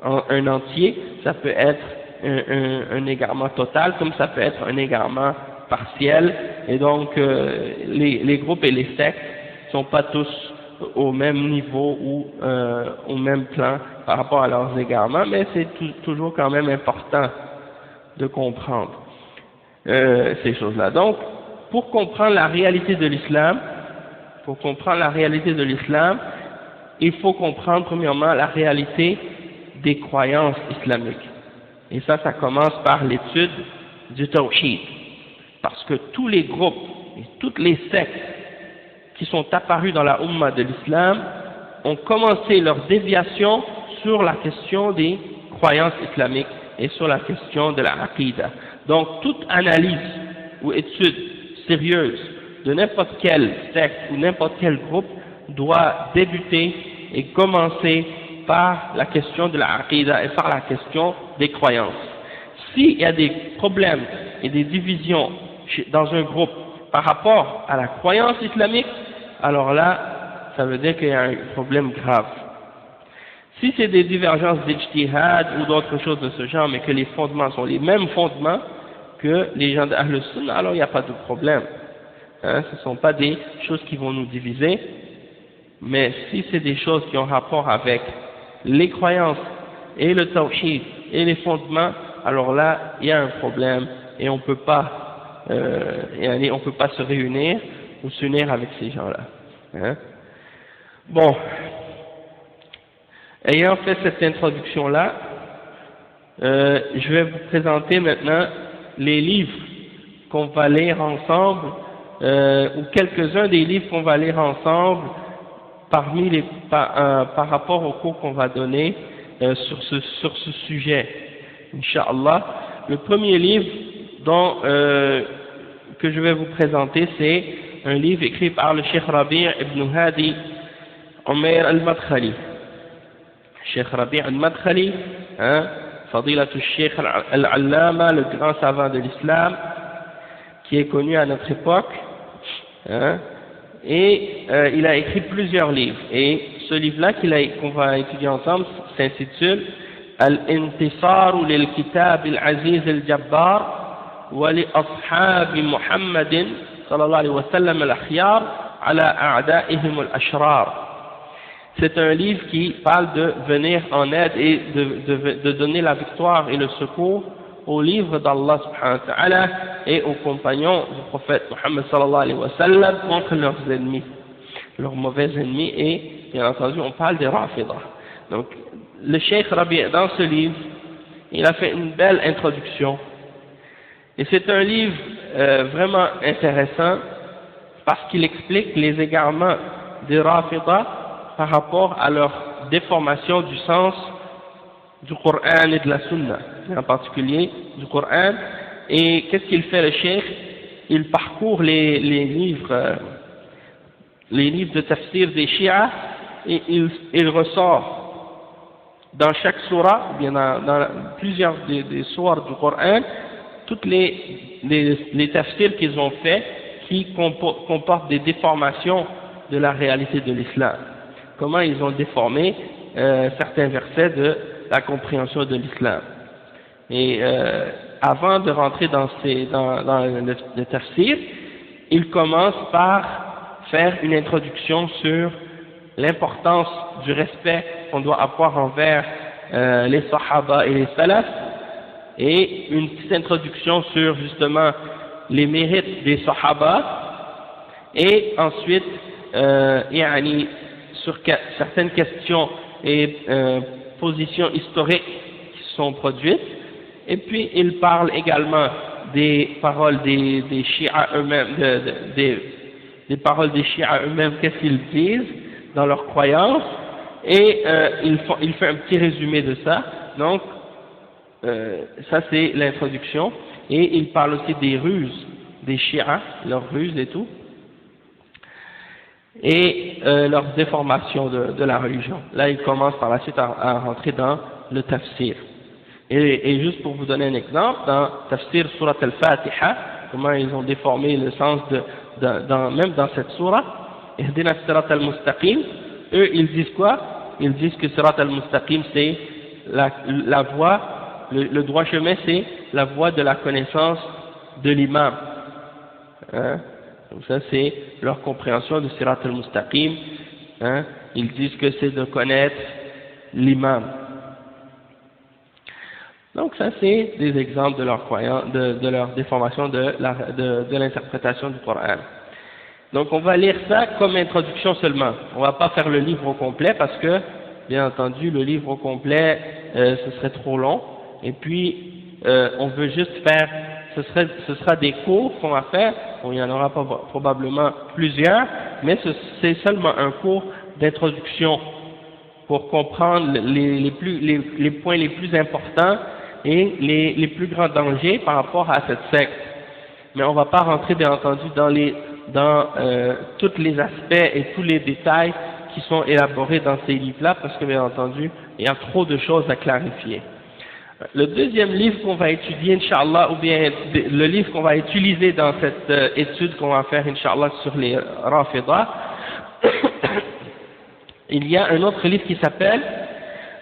un entier. Ça peut être un égarement total, comme ça peut être un égarement partiel, et donc les groupes et les sectes ne sont pas tous au même niveau ou au même plan par rapport à leurs égarements, mais c'est toujours quand même important de comprendre ces choses-là. Donc, pour comprendre la réalité de l'islam, il faut comprendre premièrement la réalité des croyances islamiques. Et ça commence par l'étude du tawhid. Parce que tous les groupes et toutes les sectes qui sont apparus dans la Ummah de l'islam ont commencé leur déviation sur la question des croyances islamiques et sur la question de la aqidah. Donc toute analyse ou étude sérieuse de n'importe quel secte ou n'importe quel groupe doit débuter et commencer par la question de la aqidah et par la question des croyances. S'il y a des problèmes et des divisions dans un groupe par rapport à la croyance islamique, alors là, ça veut dire qu'il y a un problème grave. Si c'est des divergences d'ijtihad ou d'autres choses de ce genre, mais que les fondements sont les mêmes fondements que les gens d'Ahl Sunnah, alors il n'y a pas de problème. Hein, ce ne sont pas des choses qui vont nous diviser, mais si c'est des choses qui ont rapport avec les croyances et le tawhid et les fondements, alors là, il y a un problème et on peut pas se réunir ou s'unir avec ces gens-là. Hein. Bon, ayant fait cette introduction-là, je vais vous présenter maintenant les livres qu'on va lire ensemble, ou quelques-uns des livres qu'on va lire ensemble par rapport au cours qu'on va donner sur ce sujet, Inch'Allah. Le premier livre que je vais vous présenter, c'est un livre écrit par le Cheikh Rabi' ibn Hadi Umair al-Madkhali. Cheikh Rabi' al-Madkhali, hein, Fadilatul Cheikh al-Allama, le grand savant de l'islam, qui est connu à notre époque, hein, et il a écrit plusieurs livres. Et ce livre-là qu'on va étudier ensemble s'intitule Al-Intisar lil-Kitab al-Aziz al-Jabbar wa li ashab Muhammadin sallallahu alayhi wa sallam al-akhyar ala a'da'ihim al-ashrar. C'est un livre qui parle de venir en aide et de donner la victoire et le secours au livre d'Allah subhanahu wa ta'ala et aux compagnons du prophète Muhammad sallallahu alayhi wa sallam contre leurs ennemis, leurs mauvais ennemis, et bien entendu on parle des Rafidah. Donc le Cheikh Rabi' dans ce livre, il a fait une belle introduction et c'est un livre vraiment intéressant parce qu'il explique les égarements des Rafidah par rapport à leur déformation du sens du Coran et de la Sunna, en particulier du Coran. Et qu'est-ce qu'il fait le Cheikh? Il parcourt les livres de tafsir des Shia et il ressort dans chaque surah, bien dans plusieurs des sourates du Coran, toutes les tafsirs qu'ils ont fait qui comportent des déformations de la réalité de l'islam. Comment ils ont déformé certains versets de la compréhension de l'islam. Et avant de rentrer dans le tafsir, il commence par faire une introduction sur l'importance du respect qu'on doit avoir envers les Sahaba et les Salaf, et une petite introduction sur justement les mérites des Sahaba, et ensuite sur certaines questions et positions historiques qui sont produites, et puis il parle également des paroles des Shia eux-mêmes, des paroles des Shia eux-mêmes, qu'est-ce qu'ils disent dans leurs croyances, et il fait un petit résumé de ça. Donc ça c'est l'introduction, et il parle aussi des ruses des Shia, leurs ruses et tout, et leur déformation de la religion. Là, il commence par la suite à rentrer dans le tafsir. Et juste pour vous donner un exemple, dans tafsir surat al-Fatiha, comment ils ont déformé le sens même dans cette surah, Ihdina sirat al-Mustaqim, eux, ils disent quoi? Ils disent que sirat al-Mustaqim, c'est la voie, le droit chemin, c'est la voie de la connaissance de l'imam. Hein? Donc ça c'est leur compréhension de Sirat al-Mustaqim, hein. Ils disent que c'est de connaître l'imam. Donc ça c'est des exemples de leur croyance, de leur déformation de l'interprétation du Coran. Donc on va lire ça comme introduction seulement. On va pas faire le livre au complet parce que, bien entendu, le livre au complet ce serait trop long. Et puis on veut juste faire, ce sera des cours qu'on va faire. Bon, il y en aura probablement plusieurs, mais c'est seulement un cours d'introduction pour comprendre les points les plus importants et les plus grands dangers par rapport à cette secte. Mais on ne va pas rentrer bien entendu dans tous les aspects et tous les détails qui sont élaborés dans ces livres-là, parce que bien entendu, il y a trop de choses à clarifier. Le deuxième livre qu'on va étudier, Inch'Allah, ou bien le livre qu'on va utiliser dans cette étude qu'on va faire, Inch'Allah, sur les Rafidah, il y a un autre livre qui s'appelle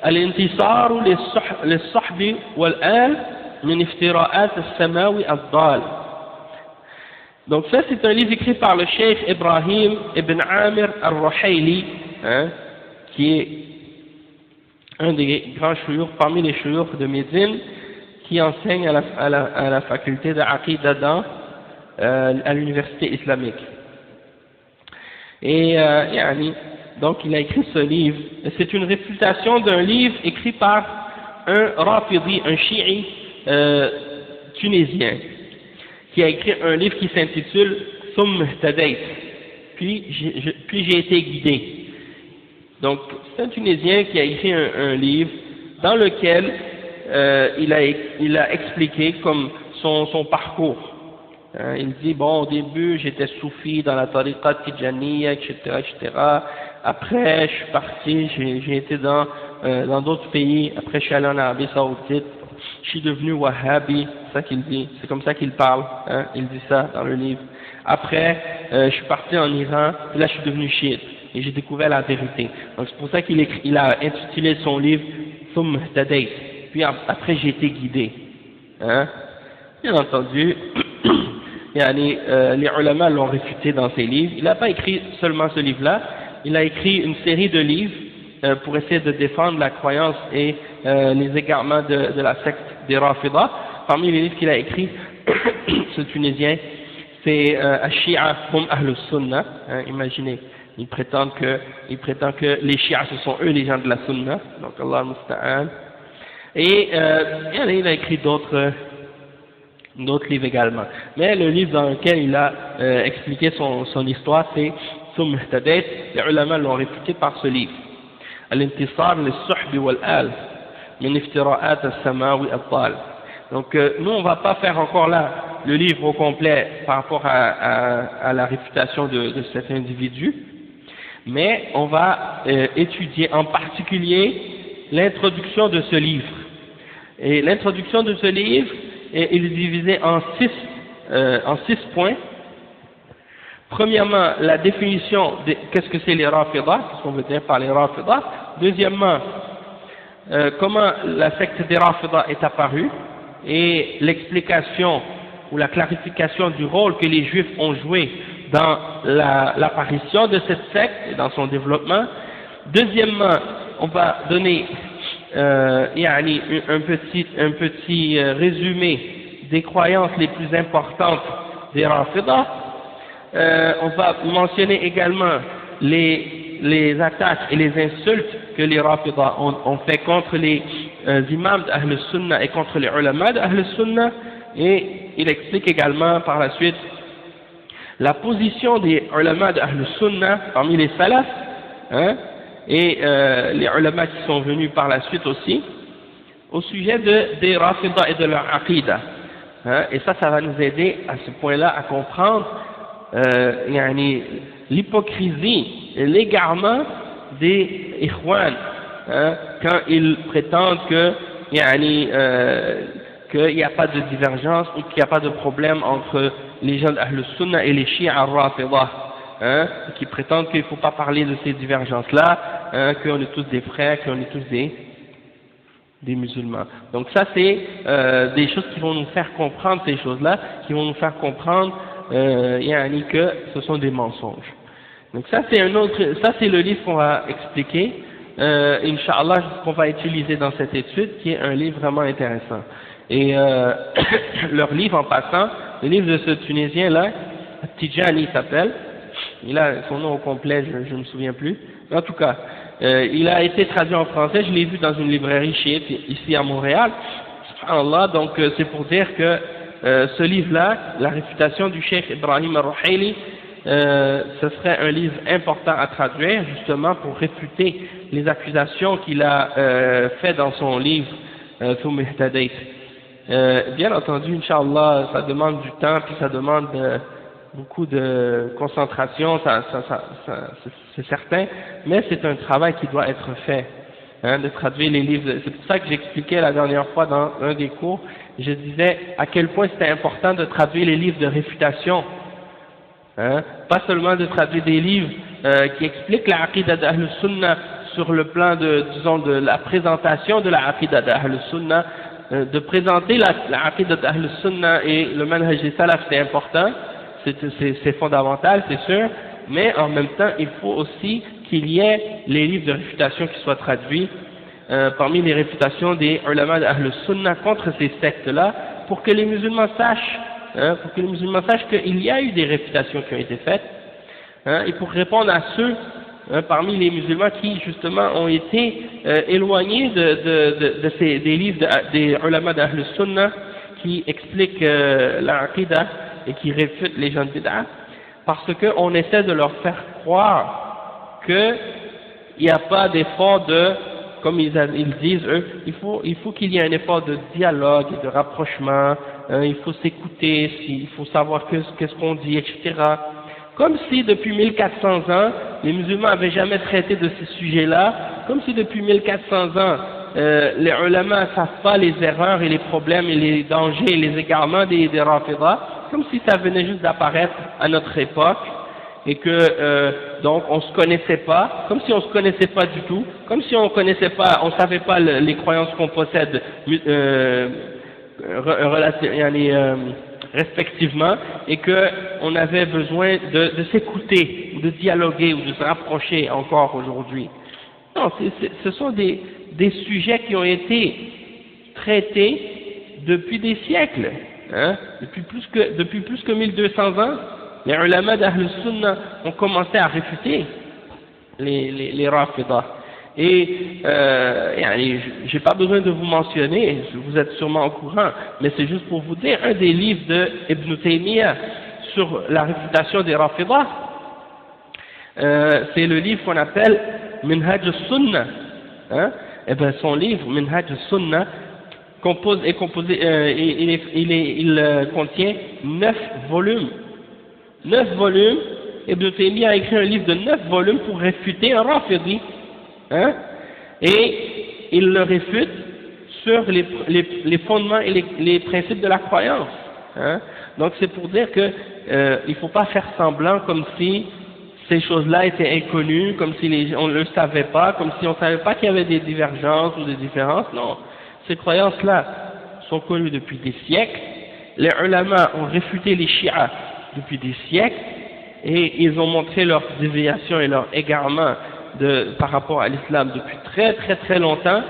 Al-Intisar lis-Sahbi wal-Al min iftira'at al-Samawi al-Dal. Donc ça, c'est un livre écrit par le Cheikh Ibrahim ibn Amir al-Ruhayli, qui est un des grands chouyours parmi les chouyours de Médine, qui enseigne à la faculté d'Aqida à l'université islamique. Et donc il a écrit ce livre. C'est une réfutation d'un livre écrit par un Rafidi, un chiite tunisien, qui a écrit un livre qui s'intitule Thumma Ihtadayt, puis j'ai été guidé. Donc c'est un Tunisien qui a écrit un livre dans lequel il a expliqué comme son parcours. Il dit, bon, au début j'étais soufi dans la tariqa Tijaniya, etc., etc. Après je suis parti, j'ai été dans d'autres pays. Après je suis allé en Arabie Saoudite, je suis devenu Wahhabi, c'est ça qu'il dit, c'est comme ça qu'il parle, il dit ça dans le livre. Après je suis parti en Iran, et là je suis devenu chiite, et j'ai découvert la vérité. Donc c'est pour ça qu'il a intitulé son livre Thumma Ihtadayt, puis après j'ai été guidé. Bien entendu, les ulama l'ont réfuté dans ses livres. Il n'a pas écrit seulement ce livre-là, il a écrit une série de livres pour essayer de défendre la croyance et les égarements de la secte des Rafidah. Parmi les livres qu'il a écrits, ce Tunisien, c'est Ash-Shi'a hum Ahlus Sunnah. Imaginez, il prétend que les Shi'a ce sont eux les gens de la Sunnah, donc Allah al-Musta'an. Et il a écrit d'autres livres également. Mais le livre dans lequel il a expliqué son histoire, c'est Thumma Ihtadayt. Les ulama l'ont réfuté par ce livre. Al-Intisar lis-Sahbi wal-Al min iftira'at al-Samawi al-Dal. Donc nous on va pas faire encore là le livre au complet par rapport à la réfutation de cet individu, mais on va étudier en particulier l'introduction de ce livre. Et l'introduction de ce livre est divisée en six points. Premièrement, la définition de qu'est-ce que c'est les Rafidah, qu'est-ce qu'on veut dire par les Rafidah. Deuxièmement, comment la secte des Rafidah est apparue et l'explication ou la clarification du rôle que les Juifs ont joué dans l'apparition de cette secte et dans son développement. Deuxièmement, on va donner un petit résumé des croyances les plus importantes des Rafidah. On va mentionner également les attaques et les insultes que les Rafidah ont fait contre les imams d'Ahl Sunnah et contre les ulama d'Ahl Sunnah, et il explique également par la suite la position des ulama d'Ahl Sunnah parmi les salafs, et les ulama qui sont venus par la suite aussi, au sujet des Rafidah et de leur aqidah. Et ça va nous aider à ce point-là à comprendre l'hypocrisie et l'égarement des Ikhwan, quand ils prétendent qu'il n'y a pas de divergence ou qu'il n'y a pas de problème entre les gens d'Ahl Sunnah et les Shi'a al-Rafidah, qui prétendent qu'il ne faut pas parler de ces divergences-là, qu'on est tous des frères, qu'on est tous des musulmans. Donc ça c'est des choses qui vont nous faire comprendre ces choses-là, qui vont nous faire comprendre que ce sont des mensonges. Donc ça c'est le livre qu'on va expliquer, Inch'Allah, qu'on va utiliser dans cette étude, qui est un livre vraiment intéressant. Et leur livre en passant, le livre de ce Tunisien là, Tijani s'appelle, il a son nom au complet, je ne me souviens plus, mais en tout cas, il a été traduit en français, je l'ai vu dans une librairie chiite ici à Montréal, subhanallah. Donc c'est pour dire que ce livre-là, la réfutation du Cheikh Ibrahim al-Ruhayli, ce serait un livre important à traduire, justement pour réfuter les accusations qu'il a fait dans son livre ثم اهتديت. Bien entendu, Inch'Allah, ça demande du temps, puis ça demande beaucoup de concentration, c'est certain, mais c'est un travail qui doit être fait, hein, de traduire les livres. C'est pour ça que j'expliquais la dernière fois dans un des cours, je disais à quel point c'était important de traduire les livres de réfutation, hein, pas seulement de traduire des livres qui expliquent la aqidah d'Ahl Sunnah sur le plan disons, de la présentation de la aqidah d'Ahl Sunnah, de présenter la aqidah d'Ahl Sunnah et le manhaj des salaf, c'est important, c'est fondamental, c'est sûr, mais en même temps, il faut aussi qu'il y ait les livres de réfutation qui soient traduits parmi les réfutations des ulama d'Ahl Sunnah contre ces sectes-là, pour que les musulmans sachent, hein, qu'il y a eu des réfutations qui ont été faites, hein, et pour répondre à ceux parmi les musulmans qui justement ont été éloignés des livres des ulama d'Ahl Sunnah qui expliquent la aqidah et qui réfutent les gens de bid'ah, parce qu'on essaie de leur faire croire qu'il n'y a pas d'effort comme ils disent eux, il faut qu'il y ait un effort de dialogue et de rapprochement, il faut s'écouter, il faut savoir qu'est-ce qu'on dit, etc. Comme si depuis 1400 ans, les musulmans n'avaient jamais traité de ces sujets-là, comme si depuis 1400 ans, les ulama ne savent pas les erreurs et les problèmes et les dangers et les égarements des Rafidah, comme si ça venait juste d'apparaître à notre époque, et que donc on se connaissait pas, comme si on se connaissait pas du tout, comme si on connaissait pas, on savait pas les croyances qu'on possède respectivement, et que on avait besoin de s'écouter, ou de dialoguer, ou de se rapprocher encore aujourd'hui. Non, ce sont des sujets qui ont été traités depuis des siècles, hein, depuis plus que 1200 ans. Les ulama d'Ahl Sunnah ont commencé à réfuter les Rafidah. Et j'ai pas besoin de vous mentionner, vous êtes sûrement au courant, mais c'est juste pour vous dire, un des livres de Ibn Taymiyyah sur la réfutation des Rafidah, c'est le livre qu'on appelle Minhaj al-Sunnah, hein? Et ben son livre Minhaj al-Sunnah il contient 9 volumes. 9 volumes, Ibn Taymiyyah a écrit un livre de 9 volumes pour réfuter un Rafidi, hein, et il le réfute sur les fondements et les principes de la croyance, hein. Donc c'est pour dire que il ne faut pas faire semblant comme si ces choses-là étaient inconnues, comme si on ne le savait pas, comme si on ne savait pas qu'il y avait des divergences ou des différences. Non, ces croyances-là sont connues depuis des siècles. Les ulama ont réfuté les chiites depuis des siècles, et ils ont montré leur déviation et leur égarement par rapport à l'islam depuis très très très longtemps,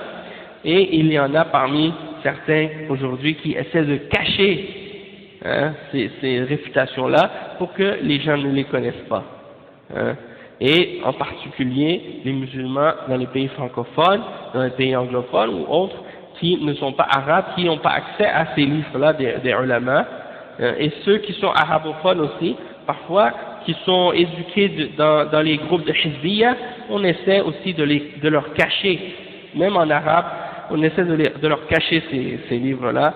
et il y en a parmi certains aujourd'hui qui essaient de cacher, hein, ces réfutations-là pour que les gens ne les connaissent pas, hein. Et en particulier les musulmans dans les pays francophones, dans les pays anglophones ou autres qui ne sont pas arabes, qui n'ont pas accès à ces livres-là des ulama. Et ceux qui sont arabophones aussi, parfois, qui sont éduqués dans les groupes de Hizbiyya, on essaie aussi de leur cacher, même en arabe, on essaie de leur cacher ces livres-là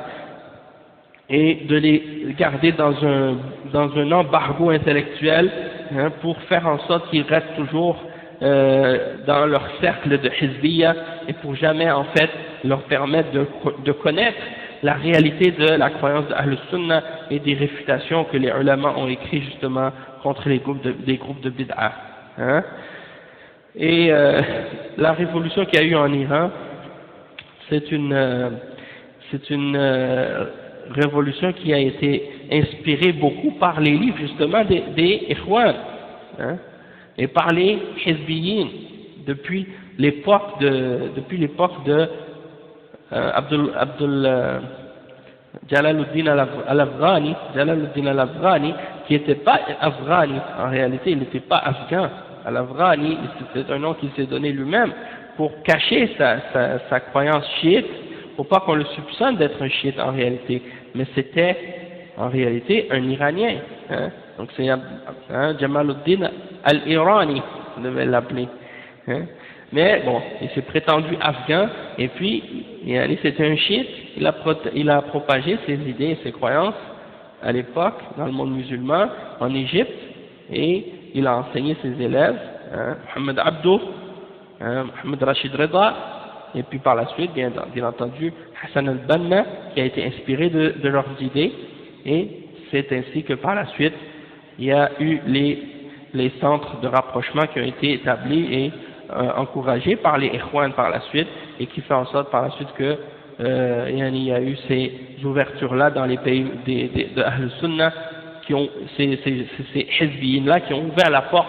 et de les garder dans un embargo intellectuel, hein, pour faire en sorte qu'ils restent toujours dans leur cercle de Hizbiyya et pour jamais en fait leur permettre de connaître la réalité de la croyance d'Ahl Sunnah et des réfutations que les ulama ont écrites justement contre des groupes de bid'ah, hein. Et la révolution qu'il y a eu en Iran, c'est une révolution qui a été inspirée beaucoup par les livres justement des Ikhwan, hein, et par les Hizbiyyin depuis l'époque de Jalaluddin al-Afghani, qui n'était pas afghani, en réalité il n'était pas afghan. Al-Afghani, c'est un nom qu'il s'est donné lui-même pour cacher sa croyance chiite, pour pas qu'on le soupçonne d'être un chiite en réalité, mais c'était en réalité un Iranien, hein. Donc c'est Jamaluddin al-Irani, on devait l'appeler, hein. Mais bon, il s'est prétendu afghan, Et puis, c'était un chiite, il a propagé ses idées et ses croyances à l'époque dans le monde musulman, en Égypte, et il a enseigné ses élèves, Mohamed Abdou, Mohamed Rachid Reda, et puis par la suite, bien entendu, Hassan al-Banna, qui a été inspiré de leurs idées, et c'est ainsi que par la suite, il y a eu les centres de rapprochement qui ont été établis et encouragés par les Ikhwan par la suite, et qui fait en sorte par la suite que il y a eu ces ouvertures-là dans les pays de Ahl Sunnah, qui ont ces hizbiyin-là qui ont ouvert la porte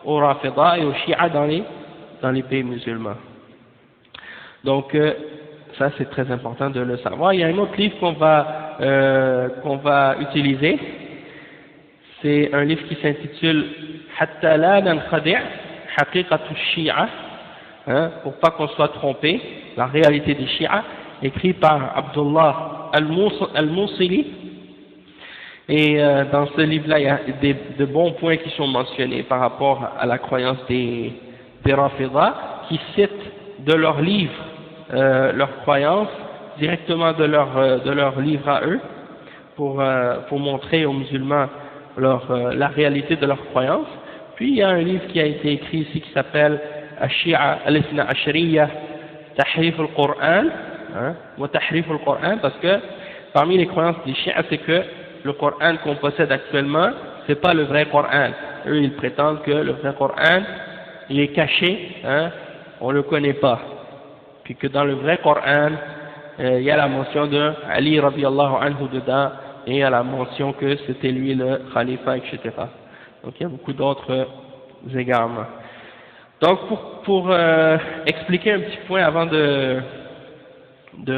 aux Rafida et aux Shia dans les pays musulmans. Donc ça c'est très important de le savoir. Il y a un autre livre qu'on va utiliser, c'est un livre qui s'intitule Hatta la nankhadi' haqiqatu Shia, pour pas qu'on soit trompé, la réalité des Shia, écrit par Abdullah al-Mousili. Et dans ce livre-là, il y a de bons points qui sont mentionnés par rapport à la croyance des Rafida, qui citent de leurs livres leurs croyances directement de leur livre à eux, pour montrer aux musulmans la réalité de leurs croyances. Puis il y a un livre qui a été écrit ici qui s'appelle Al-Shia al-Ithna Ashriya Tahrif al-Qur'an, wa Tahrif al-Qur'an, parce que parmi les croyances des Shia, c'est que le Coran qu'on possède actuellement, c'est pas le vrai Coran. Eux, ils prétendent que le vrai Coran, il est caché, on le connaît pas. Puis que dans le vrai Coran, il y a la mention de Ali radiyallahu anhu dedans, et il y a la mention que c'était lui le khalifa, etc. Donc il y a beaucoup d'autres égarements. Donc pour expliquer un petit point avant de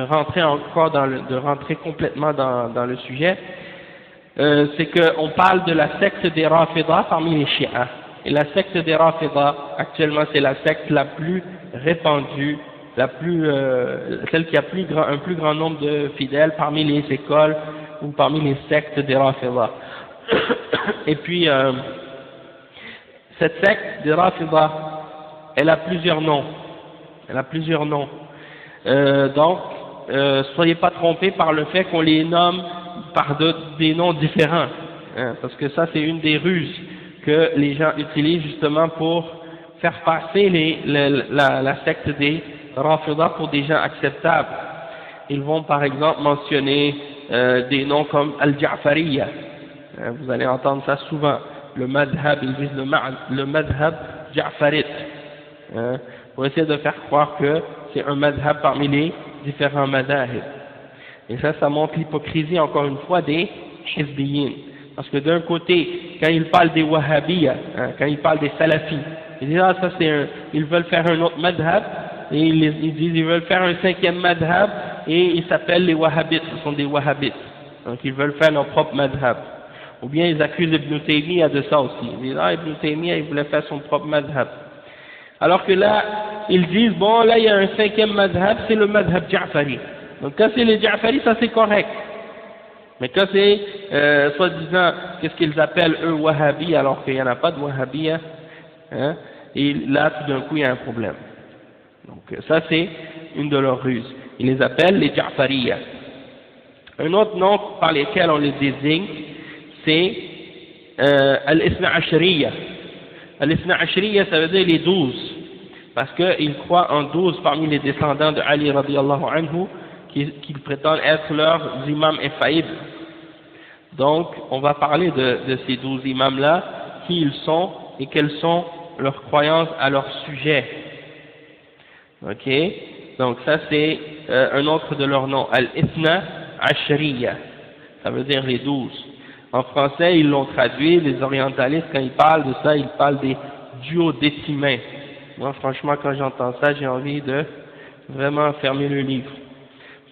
rentrer encore de rentrer complètement dans le sujet, c'est qu'on parle de la secte des Rafida parmi les Shia. Et la secte des Rafida, actuellement, c'est la secte la plus répandue, celle qui a un plus grand nombre de fidèles parmi les écoles ou parmi les sectes des Rafida. Et puis, cette secte des Rafida, elle a plusieurs noms. Donc, soyez pas trompés par le fait qu'on les nomme par des noms différents, parce que ça c'est une des ruses que les gens utilisent justement pour faire passer la secte des Rafida pour des gens acceptables. Ils vont par exemple mentionner des noms comme Al-Ja'fariya, vous allez entendre ça souvent, le madhab, ils disent le madhab Ja'farit, pour essayer de faire croire que c'est un madhab parmi les différents madhahib. Et ça montre l'hypocrisie, encore une fois, des hizbiyin. Parce que d'un côté, quand ils parlent des wahhabiyya, quand ils parlent des salafis, ils disent, ça ils veulent faire un autre madhab, et ils disent, ils veulent faire un cinquième madhab, et ils s'appellent les wahhabites, ce sont des wahhabites. Donc ils veulent faire leur propre madhab. Ou bien ils accusent Ibn Taymiyyah de ça aussi. Ils disent, Ibn Taymiyyah, il voulait faire son propre madhab. Alors que là, ils disent, bon, là, il y a un cinquième madhab, c'est le madhab Ja'fari. Donc quand c'est les Ja'fari, ça c'est correct. Mais quand c'est, soi-disant, qu'est-ce qu'ils appellent eux Wahhabi, alors qu'il n'y en a pas de Wahhabi, et là, tout d'un coup, il y a un problème. Donc ça c'est une de leurs ruses. Ils les appellent les Ja'fariya. Un autre nom par lesquels on les désigne, c'est Al-Ithna Ashriya. Al-Ithna Ashriya, ça veut dire les 12. Parce qu'ils croient en 12 parmi les descendants de Ali radiyallahu anhu, qu'ils prétendent être leurs imams infaillibles. Donc, on va parler de ces 12 imams-là, qui ils sont et quelles sont leurs croyances à leur sujet. Ok? Donc ça c'est un autre de leurs noms, Al-Ithna Ashriya. Ça veut dire les 12. En français, ils l'ont traduit, les orientalistes, quand ils parlent de ça, ils parlent des duodécimains. Moi, franchement, quand j'entends ça, j'ai envie de vraiment fermer le livre.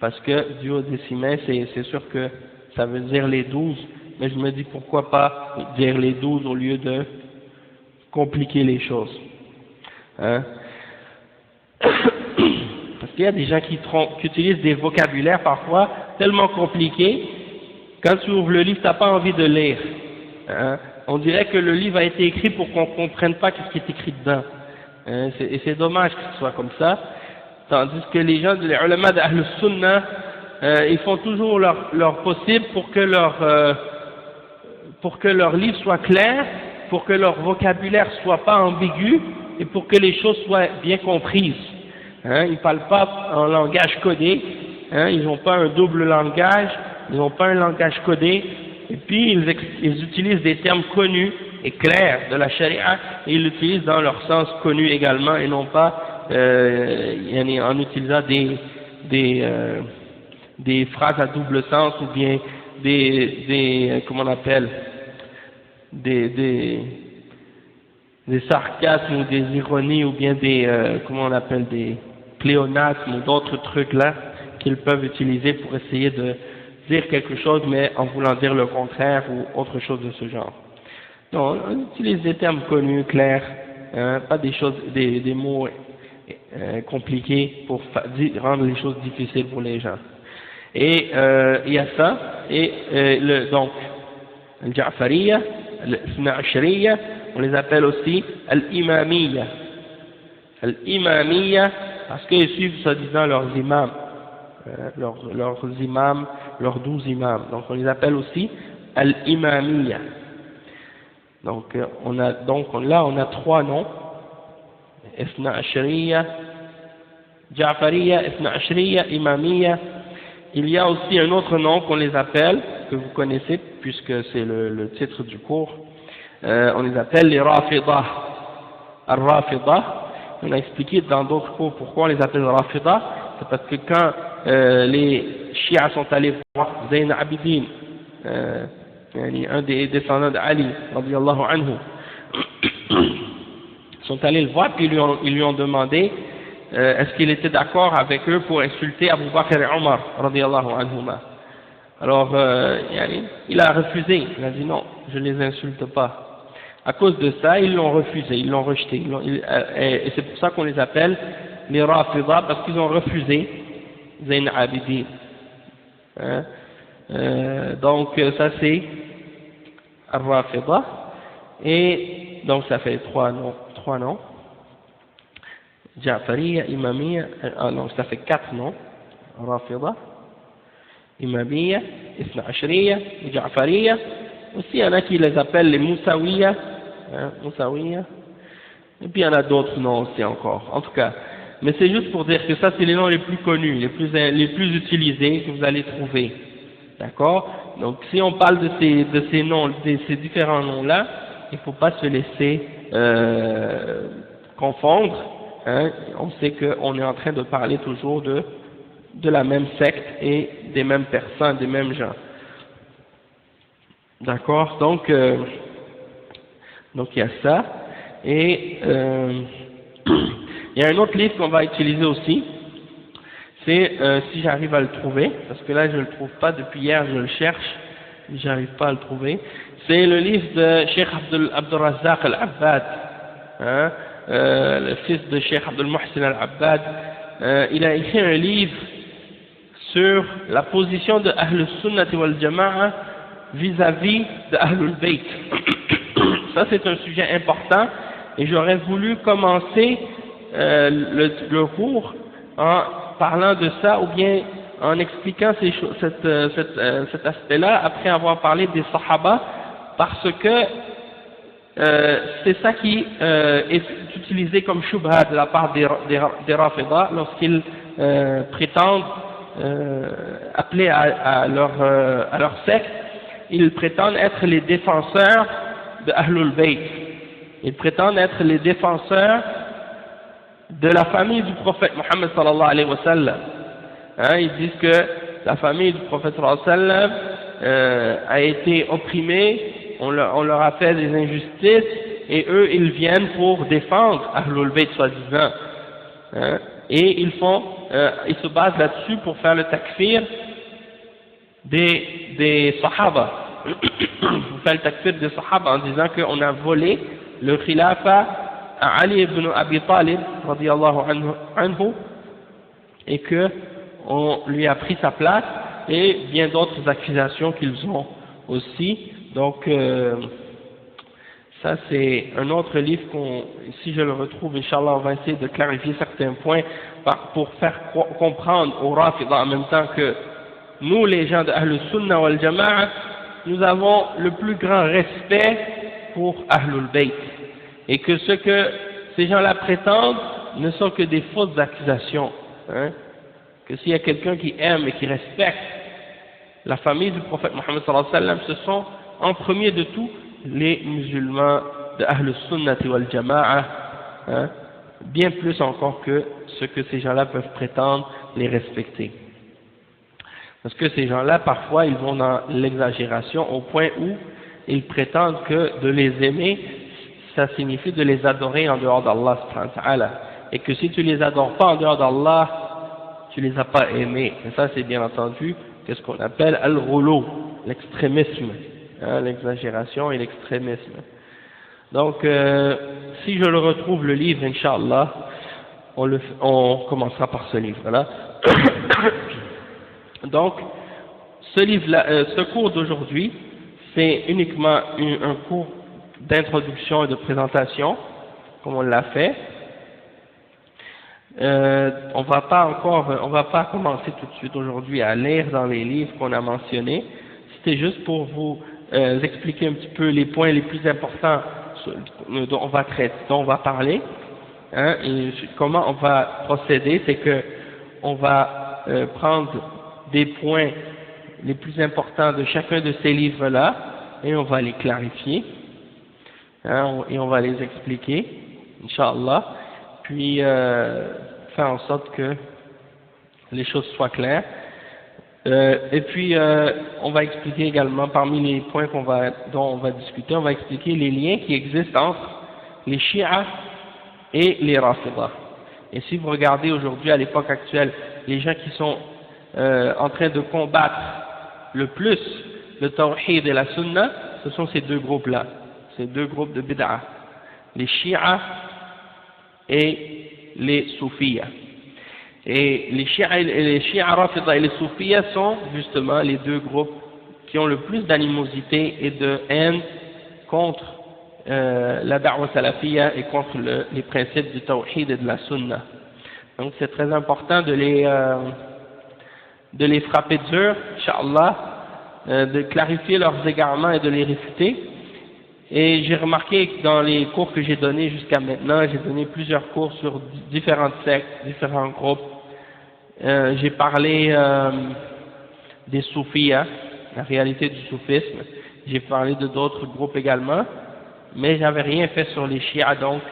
Parce que duodécimain, c'est sûr que ça veut dire les 12, mais je me dis pourquoi pas dire les 12 au lieu de compliquer les choses. Parce qu'il y a des gens qui utilisent des vocabulaires parfois tellement compliqués, quand tu ouvres le livre, tu n'as pas envie de lire. On dirait que le livre a été écrit pour qu'on ne comprenne pas ce qui est écrit dedans. Et c'est dommage que ce soit comme ça. Tandis que les gens, les ulama d'Ahl Sunnah, ils font toujours leur possible pour que leur livre soit clair, pour que leur vocabulaire soit pas ambigu et pour que les choses soient bien comprises. Hein, ils ne parlent pas en langage codé, hein, ils n'ont pas un double langage, ils n'ont pas un langage codé, et puis ils utilisent des termes connus et clairs de la charia, et ils l'utilisent dans leur sens connu également, et non pas en utilisant des phrases à double sens ou bien comment on appelle, des sarcasmes ou des ironies ou bien comment on appelle, des pléonasmes ou d'autres trucs là qu'ils peuvent utiliser pour essayer de dire quelque chose mais en voulant dire le contraire ou autre chose de ce genre. Non, on utilise des termes connus, clairs, hein, pas des choses, des mots compliqués pour rendre les choses difficiles pour les gens. Et il y a ça, et donc le Ja'fariya, le Ithna Ashriya, on les appelle aussi al-Imamiyya. Al-Imamiyya, parce qu'ils suivent soi-disant leurs imams, leurs 12 imams. Donc on les appelle aussi al-Imamiyya. Donc là on a 3 noms, Ithna Ashriya, Ja'fariya, Ithna Ashriya, Imamiyya. Il y a aussi un autre nom qu'on les appelle, que vous connaissez puisque c'est le titre du cours, on les appelle les Rafidah. Al-Rafidah, on a expliqué dans d'autres cours pourquoi on les appelle Rafidah, c'est parce que quand les Chiites sont allés voir Zayn Abidin, un des descendants d'Ali, radiyallahu anhu, sont allés le voir puis ils lui ont demandé est-ce qu'il était d'accord avec eux pour insulter Abu Bakr et Omar, radiyallahu anhuma. Alors, il a refusé, il a dit non, je ne les insulte pas. À cause de ça, ils l'ont refusé, ils l'ont rejeté. Et c'est pour ça qu'on les appelle les Rafidah, parce qu'ils ont refusé Zayn Abidin. Hein? Donc, ça c'est Al-Rafidah. Et donc, ça fait trois noms. Ja'fariya, Imamiyya, non, ça fait 4 noms. Rafidah, Imamiyya, Ithna Ashriya, Ja'fariya. Aussi, il y en a qui les appellent les Moussawiya, Moussawiya. Et puis il y en a d'autres noms aussi encore. En tout cas, mais c'est juste pour dire que ça, c'est les noms les plus connus, les plus utilisés que vous allez trouver. D'accord? Donc, si on parle de ces noms, de ces différents noms-là, il ne faut pas se laisser confondre. Hein? On sait qu'on est en train de parler toujours de la même secte et des mêmes personnes, des mêmes gens. D'accord? Donc il y a ça. Et il y a un autre livre qu'on va utiliser aussi. C'est, si j'arrive à le trouver, parce que là je ne le trouve pas, depuis hier je le cherche, j'arrive pas à le trouver. C'est le livre de Cheikh Abdul Razzaq Al-Abbad, hein, le fils de Cheikh Abdul Muhsin Al-Abbad. Il a écrit un livre sur la position de Ahl Sunnah wal Jama'a vis-à-vis de Ahlul Bayt. Ça c'est un sujet important et j'aurais voulu commencer le cours en parlant de ça ou bien en expliquant cet aspect-là après avoir parlé des Sahaba, parce que c'est ça qui est utilisé comme shubha de la part des Rafidah lorsqu'ils prétendent appeler à leur secte. Ils prétendent être les défenseurs de Ahlul Bayt. Ils prétendent être les défenseurs de la famille du prophète Mohammed sallallahu alayhi wa sallam. Hein, ils disent que la famille du prophète sallallahu alayhi wa sallam a été opprimée, on leur a fait des injustices, et eux ils viennent pour défendre Ahlul Bayt soi-disant. Hein, et ils se basent là-dessus pour faire le takfir des Sahaba. Vous faites le takfir des Sahaba en disant qu'on a volé le khilafa à Ali ibn Abi Talib radiyallahu anhu et que on lui a pris sa place, et bien d'autres accusations qu'ils ont aussi. Donc Ça, c'est un autre livre si je le retrouve, Inch'Allah, on va essayer de clarifier certains points pour faire comprendre aux Rafida en même temps que nous, les gens de Ahlus Sunnah wal Jama'a, nous avons le plus grand respect pour Ahlul Bayt. Et que ce que ces gens-là prétendent ne sont que des fausses accusations. Hein? Que s'il y a quelqu'un qui aime et qui respecte la famille du prophète Mohammed sallallahu alayhi wa sallam, ce sont en premier de tout les musulmans de Ahlus Sunnah wal Jama'a, hein? Bien plus encore que ce que ces gens-là peuvent prétendre les respecter. Parce que ces gens-là, parfois, ils vont dans l'exagération au point où ils prétendent que de les aimer, ça signifie de les adorer en dehors d'Allah subhanahu wa ta'ala. Et que si tu les adores pas en dehors d'Allah, tu les as pas aimés. Et ça, c'est bien entendu qu'est-ce qu'on appelle al-ghulu, l'extrémisme, hein, l'exagération et l'extrémisme. Donc, si je le retrouve, le livre, Inch'Allah, on commencera par ce livre-là. Donc, ce livre-là, ce cours d'aujourd'hui, c'est uniquement un cours d'introduction et de présentation, comme on l'a fait. On va pas commencer tout de suite aujourd'hui à lire dans les livres qu'on a mentionnés. C'était juste pour vous expliquer un petit peu les points les plus importants dont on va parler, hein, et comment on va procéder. C'est que on va prendre des points les plus importants de chacun de ces livres-là et on va les clarifier, hein, et on va les expliquer, Inch'Allah, puis faire en sorte que les choses soient claires. Et puis on va expliquer également, parmi les points dont on va discuter, on va expliquer les liens qui existent entre les Shi'a et les Rafida. Et si vous regardez aujourd'hui, à l'époque actuelle, les gens qui sont en train de combattre le plus le Tawhid et la Sunna, ce sont ces deux groupes-là, ces deux groupes de Bid'a, les Shi'a et les Soufiyya. Et les Shi'a Rafida et les Soufiyya sont justement les deux groupes qui ont le plus d'animosité et de haine contre la da'wa salafiyya et contre les principes du Tawhid et de la Sunna. Donc c'est très important de les frapper dur, Inch'Allah, de clarifier leurs égarements et de les réfuter. Et j'ai remarqué que dans les cours que j'ai donnés jusqu'à maintenant, j'ai donné plusieurs cours sur différentes sectes, différents groupes. J'ai parlé des soufis, hein, la réalité du soufisme. J'ai parlé de d'autres groupes également, mais j'avais rien fait sur les chiites, donc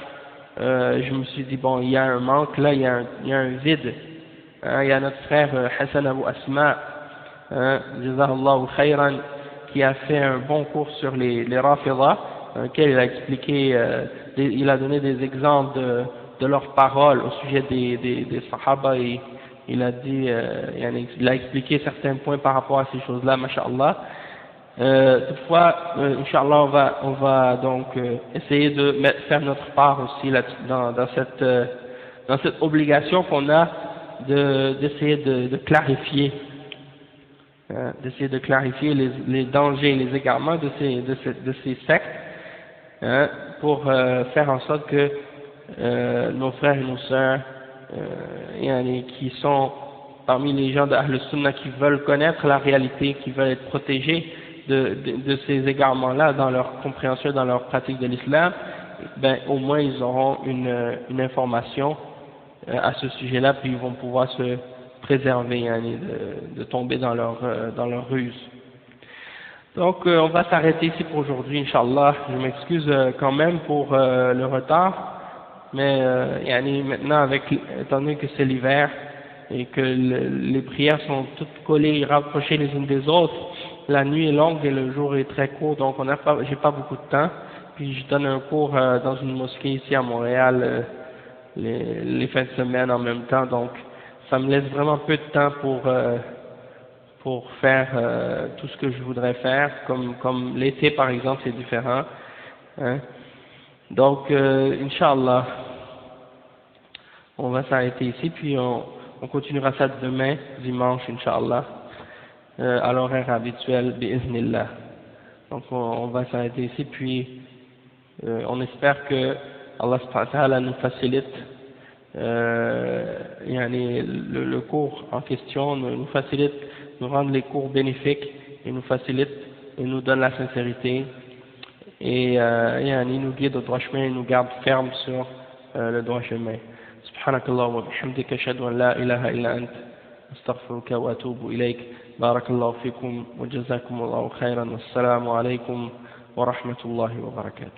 je me suis dit bon, il y a un manque là, il y a un vide. Hein, il y a notre frère Hassan Abu Asma, hein, Jazahullahu khayran, qui a fait un bon cours sur les Rafida, dans lequel il a expliqué, il a donné des exemples de leurs paroles au sujet des Sahaba, et il a dit, il a expliqué certains points par rapport à ces choses-là, masha'Allah. Toutefois, Inch'Allah, on va donc essayer de faire notre part aussi là, dans cette obligation qu'on a d'essayer de clarifier, les dangers et les égarements de ces sectes, hein, pour faire en sorte que nos frères et nos sœurs qui sont parmi les gens de Ahl Sunnah qui veulent connaître la réalité, qui veulent être protégés de ces égarements-là dans leur compréhension, dans leur pratique de l'islam, ben au moins ils auront une information à ce sujet-là, puis ils vont pouvoir se préserver, de tomber dans leur ruse. Donc on va s'arrêter ici pour aujourd'hui, Inch'Allah. Je m'excuse quand même pour le retard, mais maintenant, étant donné que c'est l'hiver et que les prières sont toutes collées et rapprochées les unes des autres, la nuit est longue et le jour est très court, donc j'ai pas beaucoup de temps. Puis je donne un cours dans une mosquée ici à Montréal les fins de semaine en même temps, donc ça me laisse vraiment peu de temps pour faire tout ce que je voudrais faire, comme l'été par exemple, c'est différent, hein. Donc Inch'Allah, on va s'arrêter ici, puis on continuera ça demain, dimanche, Inch'Allah, à l'horaire habituel, bi'iznillah. Donc on va s'arrêter ici, puis On espère que Allah subhanahu wa ta'ala nous facilite le cours en question, nous facilite, nous rende les cours bénéfiques et nous facilite et nous donne la sincérité et nous guide au droit chemin et nous garde ferme sur le droit chemin. Subhanakallah wa bihamdika ashhadu an la ilaha illa ant astaghfiruka wa atubu ilayk. Barakallahu fikum wa jazakumullahu khairan. Wassalamu alaykum wa rahmatullahi wa barakatuh.